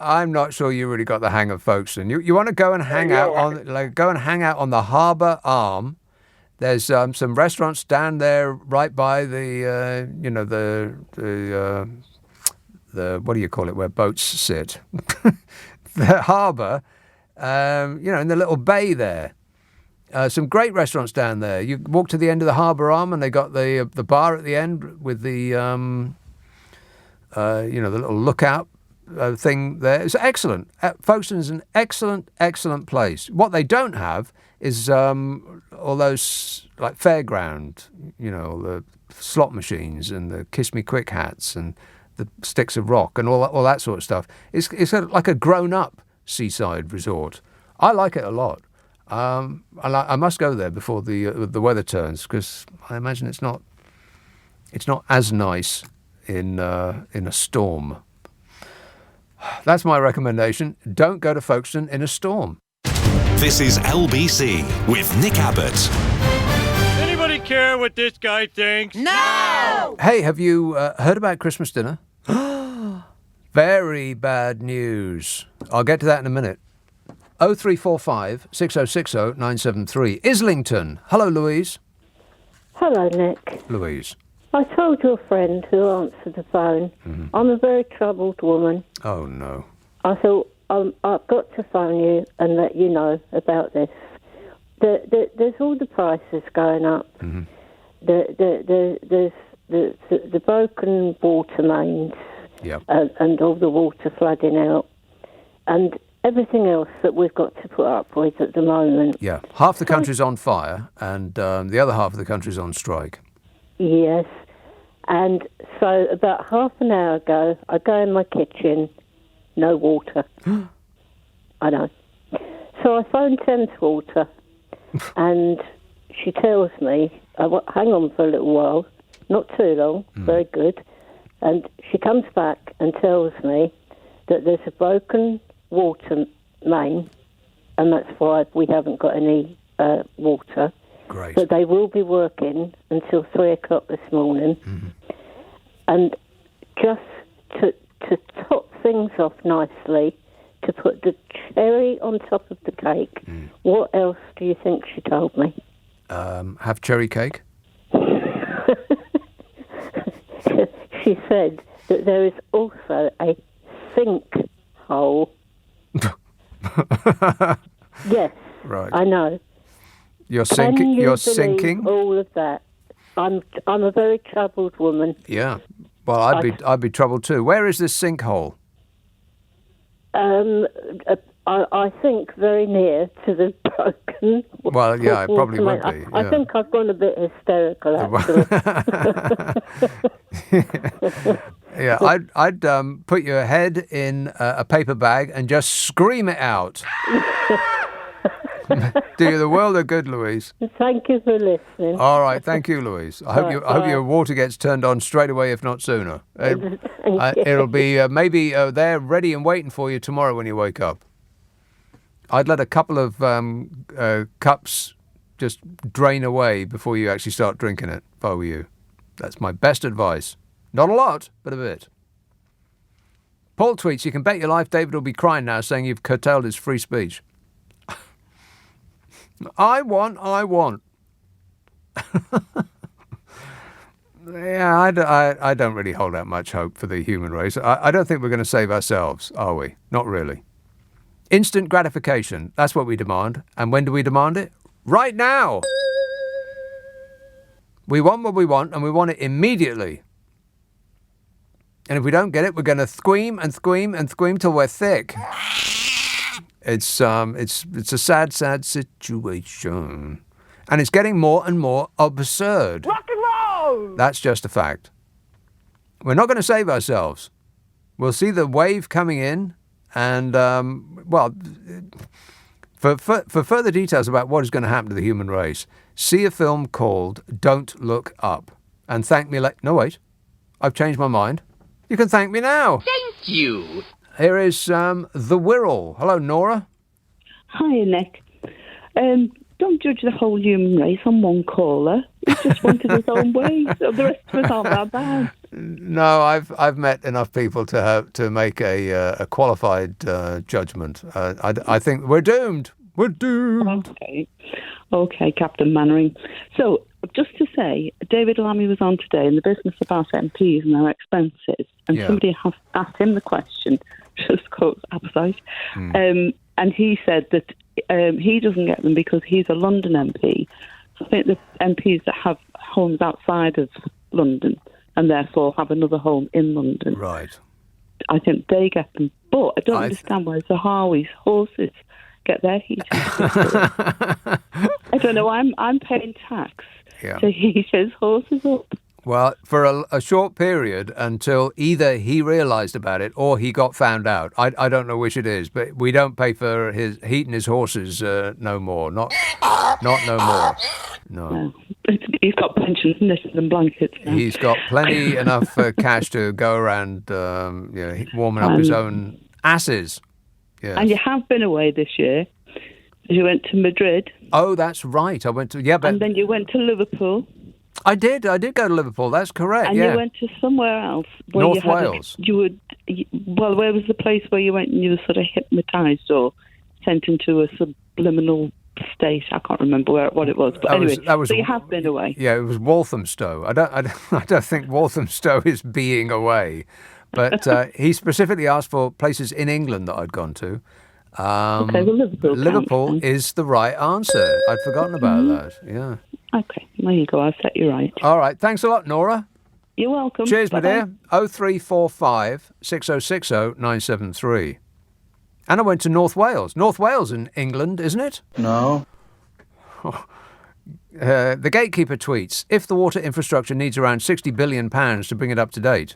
I'm not sure you really got the hang of Folkestone. You want to go and hang out on the harbour arm. There's some restaurants down there right by the what do you call it, where boats sit, the harbour. In the little bay there. Some great restaurants down there. You walk to the end of the harbour arm, and they got the bar at the end with the the little lookout thing there. It's excellent. Folkestone is an excellent place. What they don't have is all those like fairground, the slot machines and the Kiss Me Quick hats and the sticks of rock and all that sort of stuff. It's like a grown-up seaside resort. I like it a lot. I must go there before the weather turns, because I imagine it's not as nice in a storm. That's my recommendation. Don't go to Folkestone in a storm. This is LBC with Nick Abbott. Anybody care what this guy thinks? No! Hey, have you heard about Christmas dinner? Very bad news. I'll get to that in a minute. 0345 6060 973. Islington. Hello, Louise. Hello, Nick. Louise. I told your friend who answered the phone, I'm a very troubled woman. Oh, no. I thought, I've got to phone you and let you know about this. There's all the prices going up. There's the broken water mains, and all the water flooding out, and everything else that we've got to put up with at the moment. Yeah, half the country's on fire, and the other half of the country's on strike. Yes, and so about half an hour ago, I go in my kitchen, no water. I know. So I phone Thames Water, and she tells me, hang on for a little while, not too long, very good, and she comes back and tells me that there's a broken water main, and that's why we haven't got any water. Great. But they will be working until 3 o'clock this morning. And just to top things off nicely, to put the cherry on top of the cake, what else do you think she told me? Have cherry cake? She said that there is also a sinkhole. Yes, right. I know. You're sinking. You're sinking. All of that. I'm a very troubled woman. Yeah. Well, I'd be troubled too. Where is this sinkhole? I think very near to the broken. Well, yeah, it probably would be. I think I've gone a bit hysterical, actually. Yeah, I'd put your head in a paper bag and just scream it out. Do you the world a good, Louise. Thank you for listening. All right, thank you, Louise. I hope your water gets turned on straight away, if not sooner. It'll be maybe there ready and waiting for you tomorrow when you wake up. I'd let a couple of cups just drain away before you actually start drinking it, if I were you. That's my best advice. Not a lot, but a bit. Paul tweets, you can bet your life David will be crying now, saying you've curtailed his free speech. I want. Yeah, I don't really hold out much hope for the human race. I don't think we're going to save ourselves, are we? Not really. Instant gratification, that's what we demand. And when do we demand it? Right now. We want what we want, and we want it immediately. And if we don't get it, we're going to squeam and squeam and squeam till we're thick. It's a sad situation. And it's getting more and more absurd. Rock and roll! That's just a fact. We're not going to save ourselves. We'll see the wave coming in, and, for further details about what is going to happen to the human race, see a film called Don't Look Up. And thank me later. No, wait. I've changed my mind. You can thank me now. Thank you. Here is The Wirral. Hello, Nora. Hi, Nick. Don't judge the whole human race on one caller. He just wanted his own way, so the rest of us aren't that bad. No, I've met enough people to make a qualified judgment. I think we're doomed. We're doomed. Okay, Captain Mannering. So, just to say, David Lammy was on today in the business about MPs and their expenses, and somebody has asked him the question, just quote Appetite, and he said that he doesn't get them because he's a London MP. So I think the MPs that have homes outside of London and therefore have another home in London. Right. I think they get them. But I don't understand why the Harweys horses get their heat. I don't know. I'm paying tax to heat his horses up. Well, for a short period until either he realised about it or he got found out. I don't know which it is, but we don't pay for his heating his horses no more. Not no more. No. He's got pensions, knitted and blankets now. He's got plenty enough cash to go around warming up his own asses. Yes. And you have been away this year. You went to Madrid. Oh, that's right. I went to and then you went to Liverpool. I did go to Liverpool. That's correct. And you went to somewhere else. Where North Wales. Where was the place where you went and you were sort of hypnotised or sent into a subliminal state? I can't remember what it was. But anyway, so you have been away. Yeah, it was Walthamstow. I don't think Walthamstow is being away, but he specifically asked for places in England that I'd gone to. Okay, well, Liverpool is the right answer. I'd forgotten about that. Yeah. Okay, there you go. I'll set you right. All right. Thanks a lot, Nora. You're welcome. Cheers, Bye-bye. my dear. 0345 6060 973. And I went to North Wales. North Wales in England, isn't it? No. The gatekeeper tweets, if the water infrastructure needs around £60 billion to bring it up to date.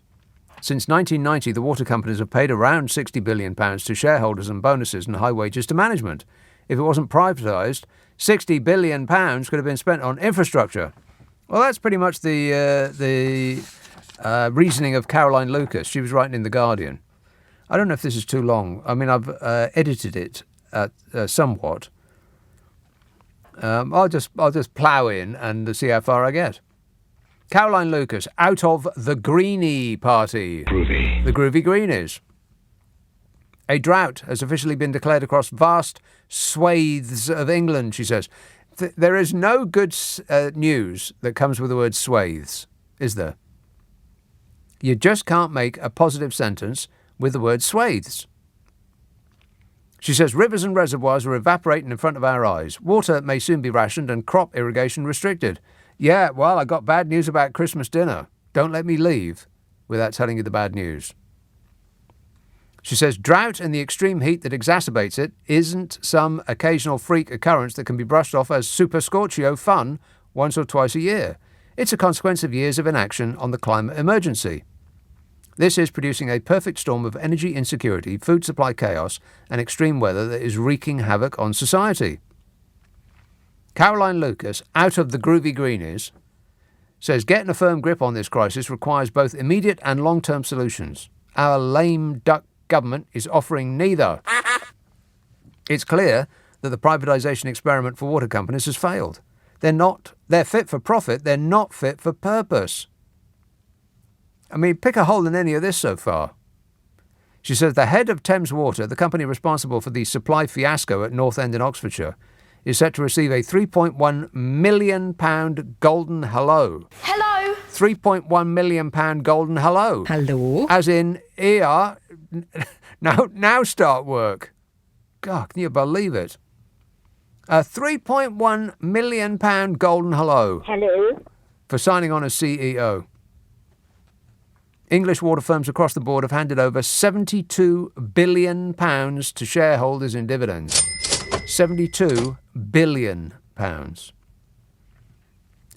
Since 1990, the water companies have paid around £60 billion to shareholders and bonuses and high wages to management. If it wasn't privatised, £60 billion could have been spent on infrastructure. Well, that's pretty much the reasoning of Caroline Lucas. She was writing in The Guardian. I don't know if this is too long. I mean, I've edited it somewhat. I'll just plough in and see how far I get. Caroline Lucas, out of the Greenie Party. Groovy. The Groovy Greenies. A drought has officially been declared across vast swathes of England, she says. There is no good news that comes with the word swathes, is there? You just can't make a positive sentence with the word swathes. She says rivers and reservoirs are evaporating in front of our eyes. Water may soon be rationed and crop irrigation restricted. Yeah, well, I got bad news about Christmas dinner. Don't let me leave without telling you the bad news. She says drought and the extreme heat that exacerbates it isn't some occasional freak occurrence that can be brushed off as super scorchio fun once or twice a year. It's a consequence of years of inaction on the climate emergency. This is producing a perfect storm of energy insecurity, food supply chaos, and extreme weather that is wreaking havoc on society. Caroline Lucas, out of the Groovy Greenies, says getting a firm grip on this crisis requires both immediate and long-term solutions. Our lame duck government is offering neither. It's clear that the privatisation experiment for water companies has failed. They're fit for profit, they're not fit for purpose. I mean, pick a hole in any of this so far. She says the head of Thames Water, the company responsible for the supply fiasco at North End in Oxfordshire, is set to receive a £3.1 million golden hello. Hello. £3.1 million golden hello. Hello. As in, here, now start work. God, can you believe it? A £3.1 million golden hello. Hello. For signing on as CEO. English water firms across the board have handed over £72 billion to shareholders in dividends. £72 billion.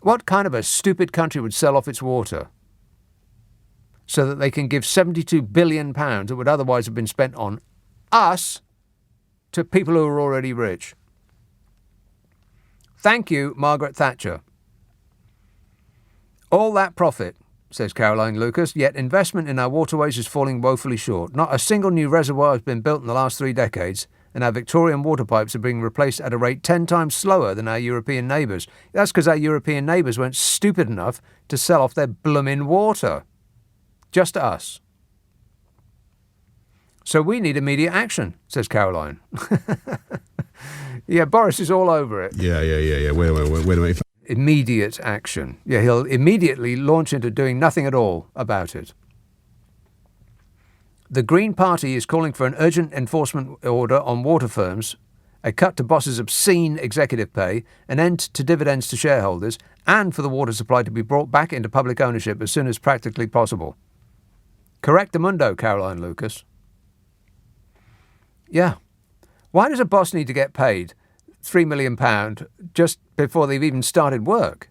What kind of a stupid country would sell off its water so that they can give £72 billion that would otherwise have been spent on us to people who are already rich? Thank you, Margaret Thatcher. All that profit, says Caroline Lucas, yet investment in our waterways is falling woefully short. Not a single new reservoir has been built in the last 3 decades, and our Victorian water pipes are being replaced at a rate 10 times slower than our European neighbours. That's because our European neighbours weren't stupid enough to sell off their bloomin' water. Just us. So we need immediate action, says Caroline. Yeah, Boris is all over it. Yeah. Wait a minute. Immediate action. Yeah, he'll immediately launch into doing nothing at all about it. The Green Party is calling for an urgent enforcement order on water firms, a cut to bosses' obscene executive pay, an end to dividends to shareholders, and for the water supply to be brought back into public ownership as soon as practically possible. Correctamundo, Caroline Lucas. Yeah. Why does a boss need to get paid £3 million just before they've even started work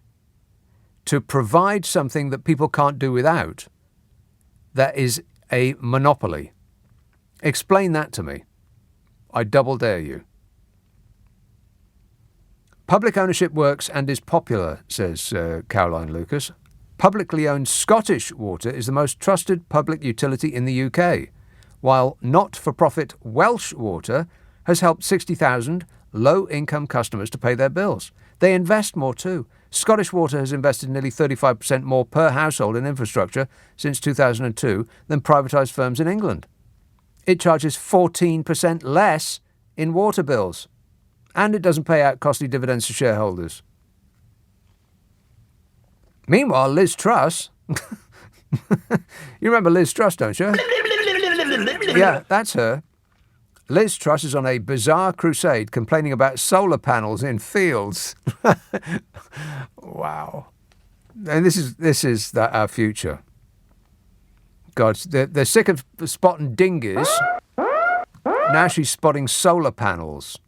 to provide something that people can't do without that is a monopoly? Explain that to me. I double dare you. Public ownership works and is popular, says Caroline Lucas. Publicly owned Scottish Water is the most trusted public utility in the UK, while not-for-profit Welsh Water has helped 60,000 low-income customers to pay their bills. They invest more too. Scottish Water has invested nearly 35% more per household in infrastructure since 2002 than privatised firms in England. It charges 14% less in water bills, and it doesn't pay out costly dividends to shareholders. Meanwhile, Liz Truss, you remember Liz Truss, don't you? Yeah, that's her. Liz Truss is on a bizarre crusade complaining about solar panels in fields. Wow. And this is our future. God, they're sick of spotting dinghies. Now she's spotting solar panels.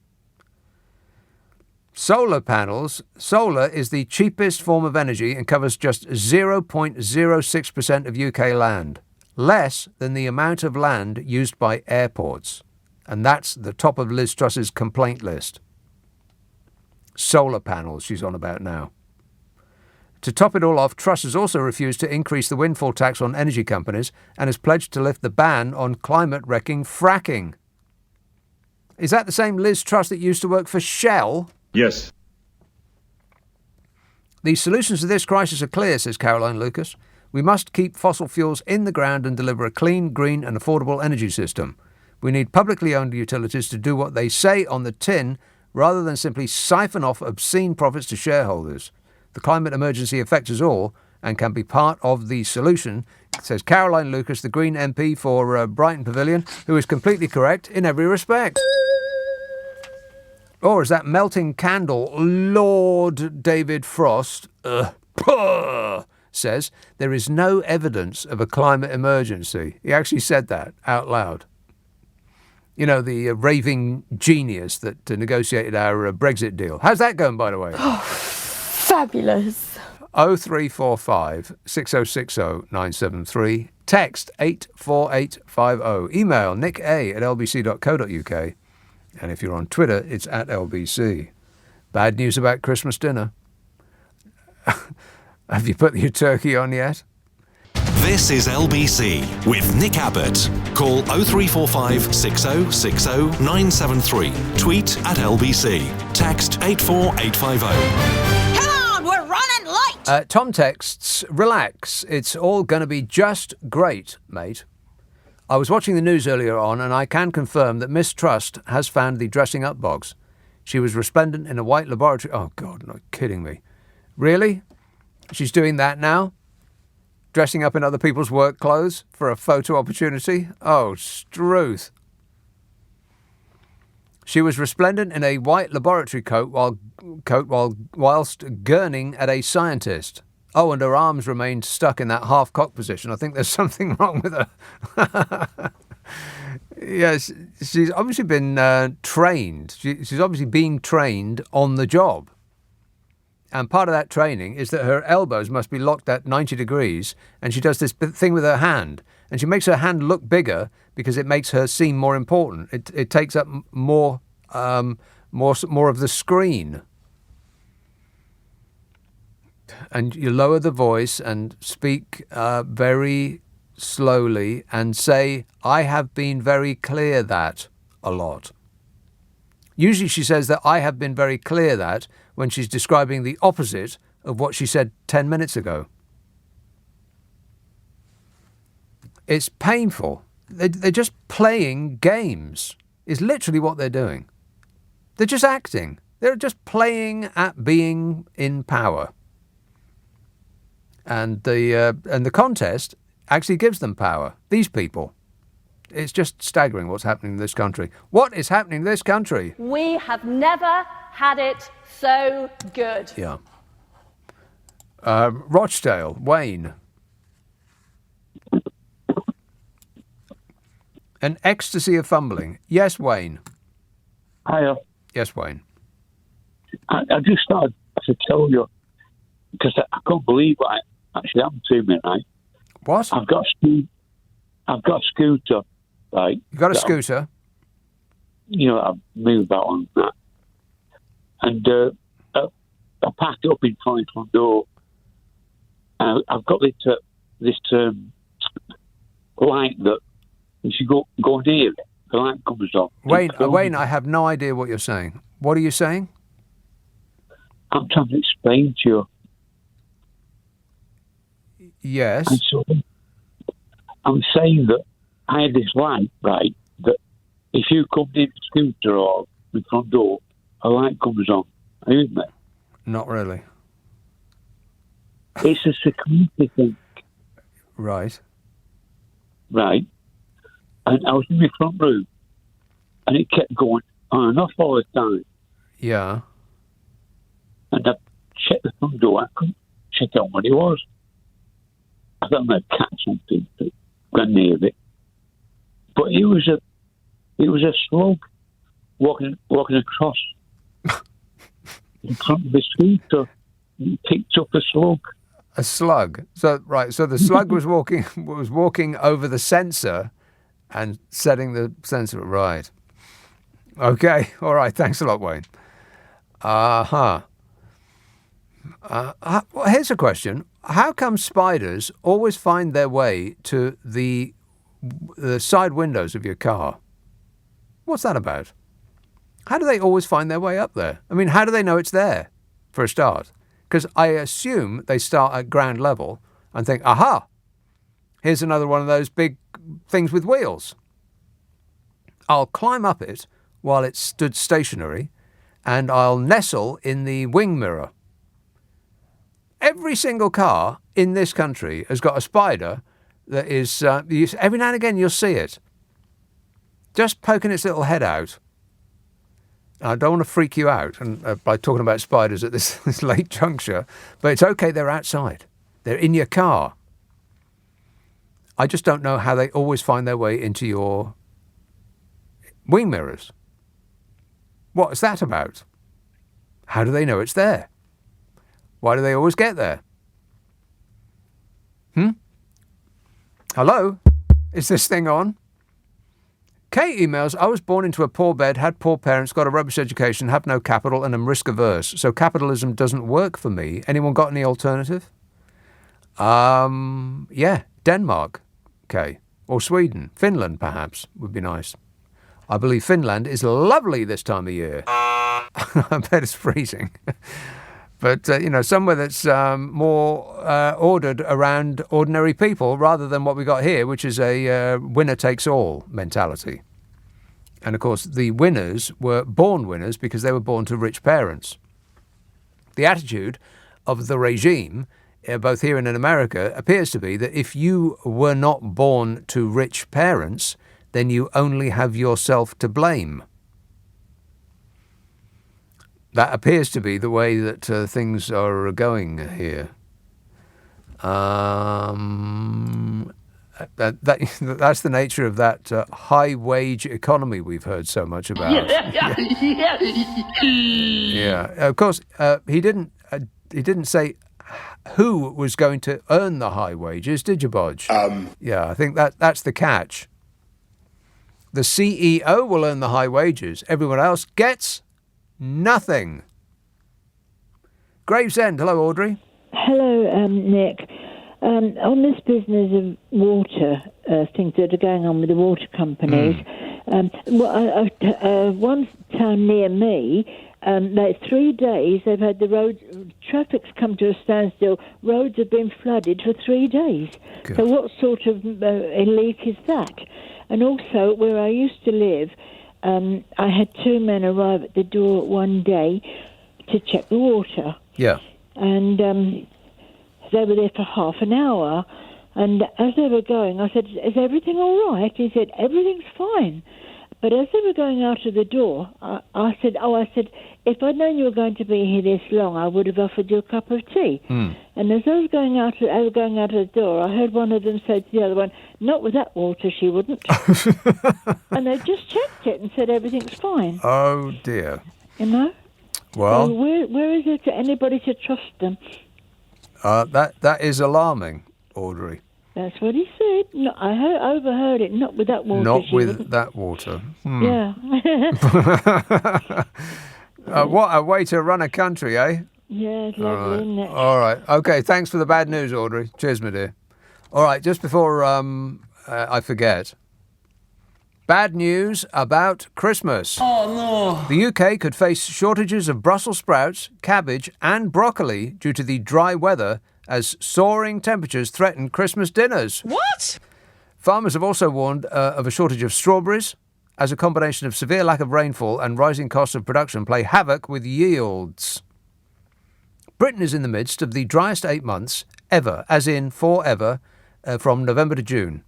Solar panels. Solar is the cheapest form of energy and covers just 0.06% of UK land, less than the amount of land used by airports. And that's the top of Liz Truss's complaint list. Solar panels she's on about now. To top it all off, Truss has also refused to increase the windfall tax on energy companies and has pledged to lift the ban on climate-wrecking fracking. Is that the same Liz Truss that used to work for Shell? Yes. The solutions to this crisis are clear, says Caroline Lucas. We must keep fossil fuels in the ground and deliver a clean, green and affordable energy system. We need publicly owned utilities to do what they say on the tin rather than simply siphon off obscene profits to shareholders. The climate emergency affects us all and can be part of the solution, says Caroline Lucas, the Green MP for Brighton Pavilion, who is completely correct in every respect. Or as that melting candle, Lord David Frost, says, there is no evidence of a climate emergency. He actually said that out loud. You know, the raving genius that negotiated our Brexit deal. How's that going, by the way? Oh, fabulous. 0345 6060 973. Text 84850. Email nicka@lbc.co.uk. And if you're on Twitter, it's @LBC. Bad news about Christmas dinner. Have you put your turkey on yet? This is LBC with Nick Abbott. Call 0345 6060 973. Tweet @LBC. Text 84850. Come on, we're running late. Tom texts, relax. It's all going to be just great, mate. I was watching the news earlier on and I can confirm that Miss Trust has found the dressing up box. She was resplendent in a white laboratory. Oh, God, not kidding me. Really? She's doing that now? Dressing up in other people's work clothes for a photo opportunity? Oh, Struth. She was resplendent in a white laboratory coat whilst gurning at a scientist. Oh, and her arms remained stuck in that half-cock position. I think there's something wrong with her. Yes, she's obviously been trained. She's obviously being trained on the job. And part of that training is that her elbows must be locked at 90 degrees, and she does this thing with her hand. And she makes her hand look bigger because it makes her seem more important. It takes up more of the screen. And you lower the voice and speak very slowly and say, I have been very clear that, a lot. Usually she says that I have been very clear that when she's describing the opposite of what she said 10 minutes ago. It's painful. They're just playing games, is literally what they're doing. They're just acting. They're just playing at being in power. And the contest actually gives them power. These people. It's just staggering what's happening in this country. What is happening in this country? We have never had it so good. Yeah. Rochdale, Wayne. An ecstasy of fumbling. Yes, Wayne. Hiya. Yes, Wayne. I just thought I should tell you, because I can't believe what actually happened to me, right? What? I've got a scooter, right? You got a scooter? I move about on that. And I packed up in front of the door. I've got this light that if you go near it, the light comes on. Wayne, I have no idea what you're saying. What are you saying? I'm trying to explain to you. Yes. I'm saying that I had this light, right, that if you come near the scooter or the front door, a light comes on. Are you with me? Not really. It's a security thing. Right. Right. And I was in my front room, and it kept going on and off all the time. Yeah. And I checked the front door. I couldn't check out what it was. I thought I might catch something that got near it. But it was a slug walking across in front of the scooter. He picked up a slug. A slug. So the slug was walking over the sensor and setting the sensor right. Okay. All right. Thanks a lot, Wayne. Well, here's a question. How come spiders always find their way to the side windows of your car? What's that about? How do they always find their way up there? I mean, how do they know it's there, for a start? Because I assume they start at ground level and think, aha, here's another one of those big things with wheels. I'll climb up it while it's stood stationary, and I'll nestle in the wing mirror. Every single car in this country has got a spider that is, every now and again you'll see it, just poking its little head out. I don't want to freak you out by talking about spiders at this late juncture, but it's okay, they're outside. They're in your car. I just don't know how they always find their way into your wing mirrors. What's that about? How do they know it's there? Why do they always get there? Hello? Is this thing on? Kate emails, I was born into a poor bed, had poor parents, got a rubbish education, have no capital, and am risk averse. So capitalism doesn't work for me. Anyone got any alternative? Yeah, Denmark, okay. Or Sweden. Finland, perhaps, would be nice. I believe Finland is lovely this time of year. I bet it's freezing. But, somewhere that's more ordered around ordinary people rather than what we got here, which is a winner-takes-all mentality. And, of course, the winners were born winners because they were born to rich parents. The attitude of the regime, both here and in America, appears to be that if you were not born to rich parents, then you only have yourself to blame. That appears to be the way that things are going here. That's the nature of that high-wage economy we've heard so much about. Yeah. Of course, he didn't say who was going to earn the high wages, did you, Bodge? Yeah, I think that's the catch. The CEO will earn the high wages. Everyone else gets nothing. Gravesend. Hello, Audrey. Hello, Nick. On this business of water, things that are going on with the water companies, one town near me, like 3 days, they've had the road, traffic's come to a standstill, roads have been flooded for 3 days. Good. So what sort of a leak is that? And also, where I used to live, I had 2 men arrive at the door one day to check the water. Yeah. And they were there for half an hour. And as they were going, I said, is everything all right? He said, everything's fine. But as they were going out of the door, I said, if I'd known you were going to be here this long, I would have offered you a cup of tea. And as I was going out of the door, I heard one of them say to the other one, not with that water, she wouldn't. And they just checked it and said everything's fine. Oh, dear. You know? Well... So where is it to anybody to trust them? That is alarming, Audrey. That's what he said. No, I overheard it. Not with that water. Not with that water. Yeah. What a way to run a country, eh? Yeah, it's lovely, isn't it? All right. Okay, thanks for the bad news, Audrey. Cheers, my dear. All right, just before I forget. Bad news about Christmas. Oh, no. The UK could face shortages of Brussels sprouts, cabbage and broccoli due to the dry weather as soaring temperatures threaten Christmas dinners. What? Farmers have also warned of a shortage of strawberries, as a combination of severe lack of rainfall and rising costs of production play havoc with yields. Britain is in the midst of the driest 8 months ever, as in forever, from November to June,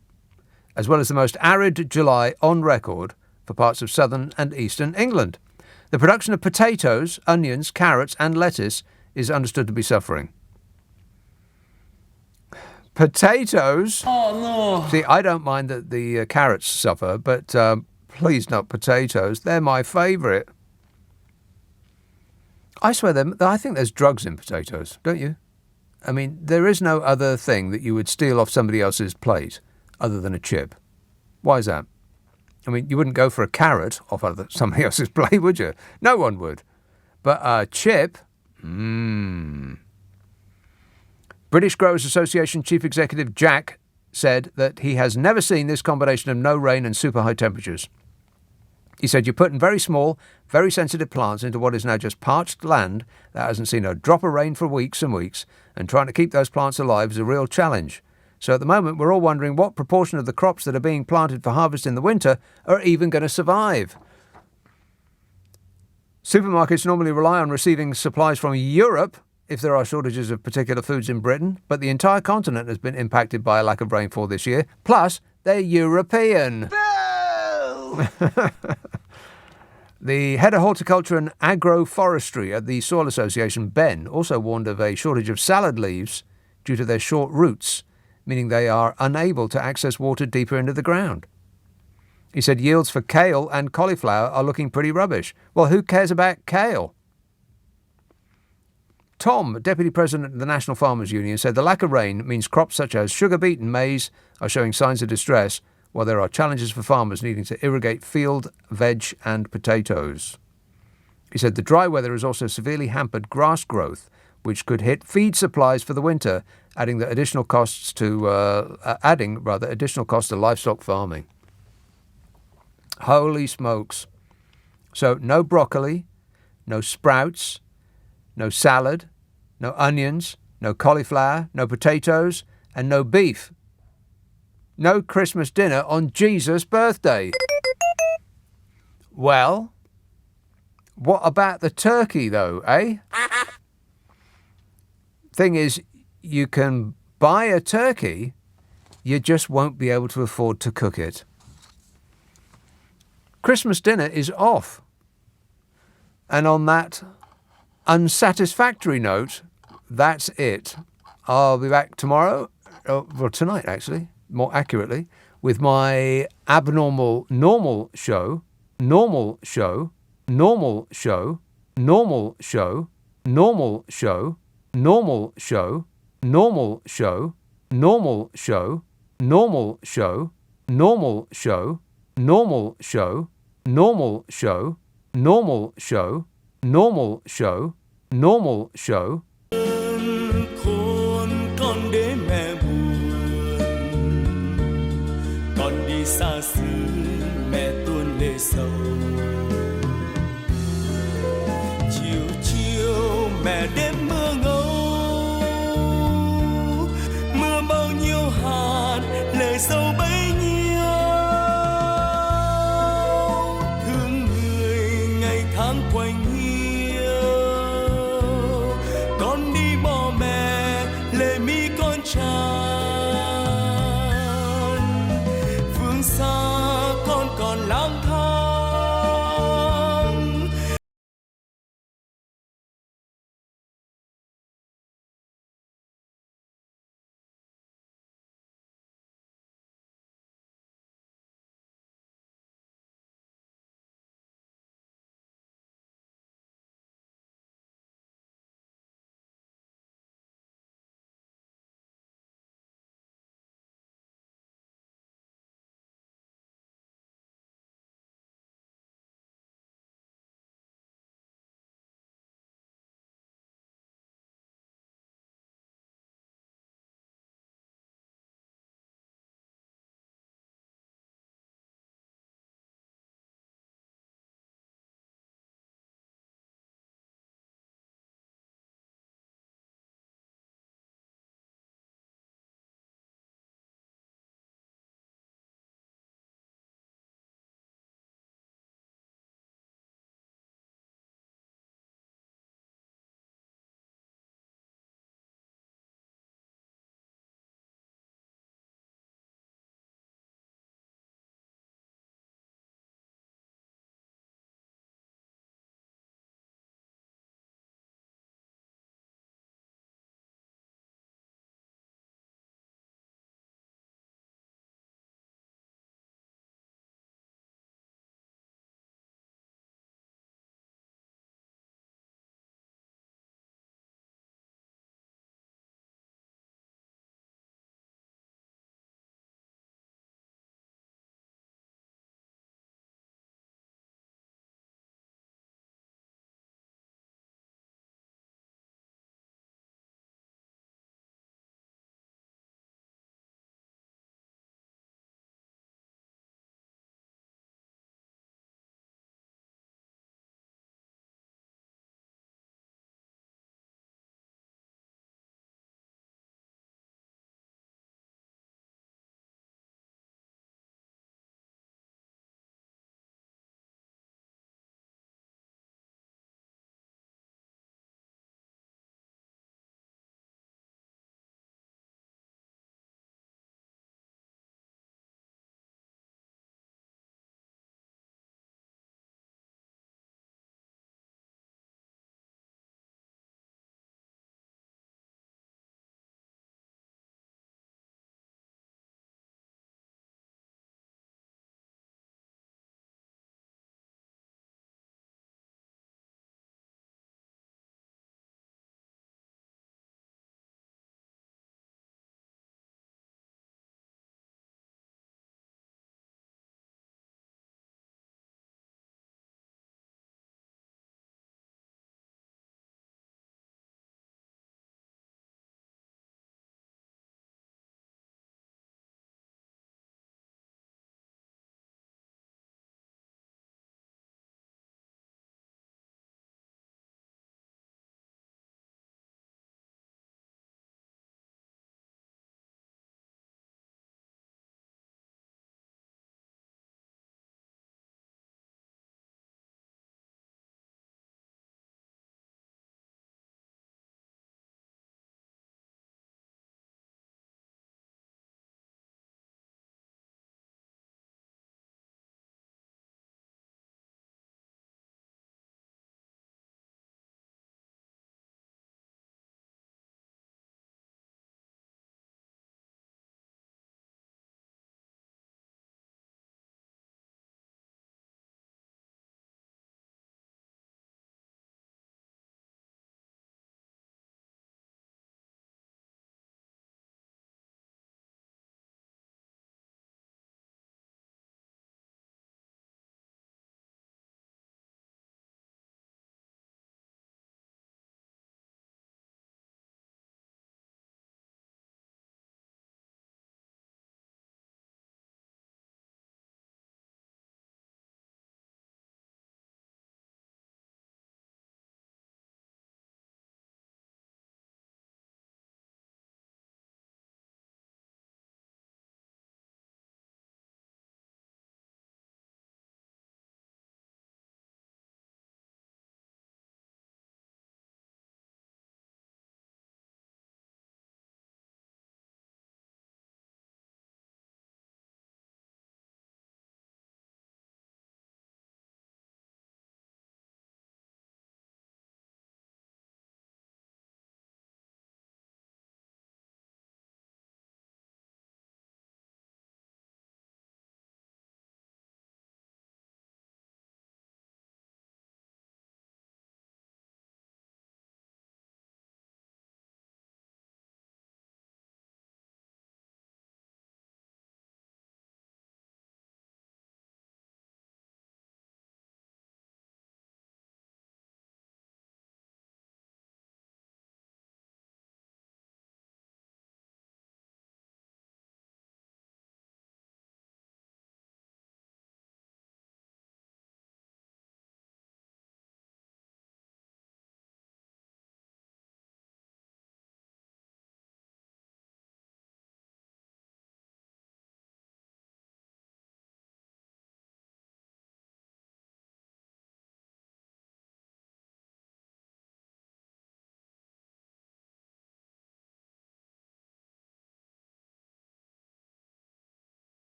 as well as the most arid July on record for parts of southern and eastern England. The production of potatoes, onions, carrots and lettuce is understood to be suffering. Potatoes? Oh, no. See, I don't mind that the carrots suffer, but please not potatoes. They're my favourite. I swear, I think there's drugs in potatoes, don't you? I mean, there is no other thing that you would steal off somebody else's plate other than a chip. Why is that? I mean, you wouldn't go for a carrot off somebody else's plate, would you? No one would. But a chip? British Growers Association Chief Executive Jack said that he has never seen this combination of no rain and super high temperatures. He said, you're putting very small, very sensitive plants into what is now just parched land that hasn't seen a drop of rain for weeks and weeks, and trying to keep those plants alive is a real challenge. So at the moment, we're all wondering what proportion of the crops that are being planted for harvest in the winter are even going to survive. Supermarkets normally rely on receiving supplies from Europe if there are shortages of particular foods in Britain, but the entire continent has been impacted by a lack of rainfall this year. Plus, they're European. The head of horticulture and agroforestry at the Soil Association, Ben, also warned of a shortage of salad leaves due to their short roots, meaning they are unable to access water deeper into the ground. He said yields for kale and cauliflower are looking pretty rubbish. Well, who cares about kale? Tom, Deputy President of the National Farmers Union, said the lack of rain means crops such as sugar beet and maize are showing signs of distress, while there are challenges for farmers needing to irrigate field, veg and potatoes. He said the dry weather has also severely hampered grass growth, which could hit feed supplies for the winter, adding additional costs to livestock farming. Holy smokes. So no broccoli, no sprouts, no salad, no onions, no cauliflower, no potatoes, and no beef. No Christmas dinner on Jesus' birthday. Well, what about the turkey, though, eh? Thing is, you can buy a turkey, you just won't be able to afford to cook it. Christmas dinner is off. And on that unsatisfactory note, that's it. I'll be back tomorrow, well, tonight actually, more accurately, with my abnormal normal show, normal show, normal show, normal show, normal show, normal show, normal show, normal show, normal show, normal show, normal show, normal show, normal show, normal show, normal show. Khôn con để mẹ buồn, con đi xa xứ mẹ tuôn lệ sầu. Chiều chiều mẹ đêm mưa ngâu, mưa bao nhiêu hạt lệ sâu bấy nhiêu. Thương người ngày tháng quanh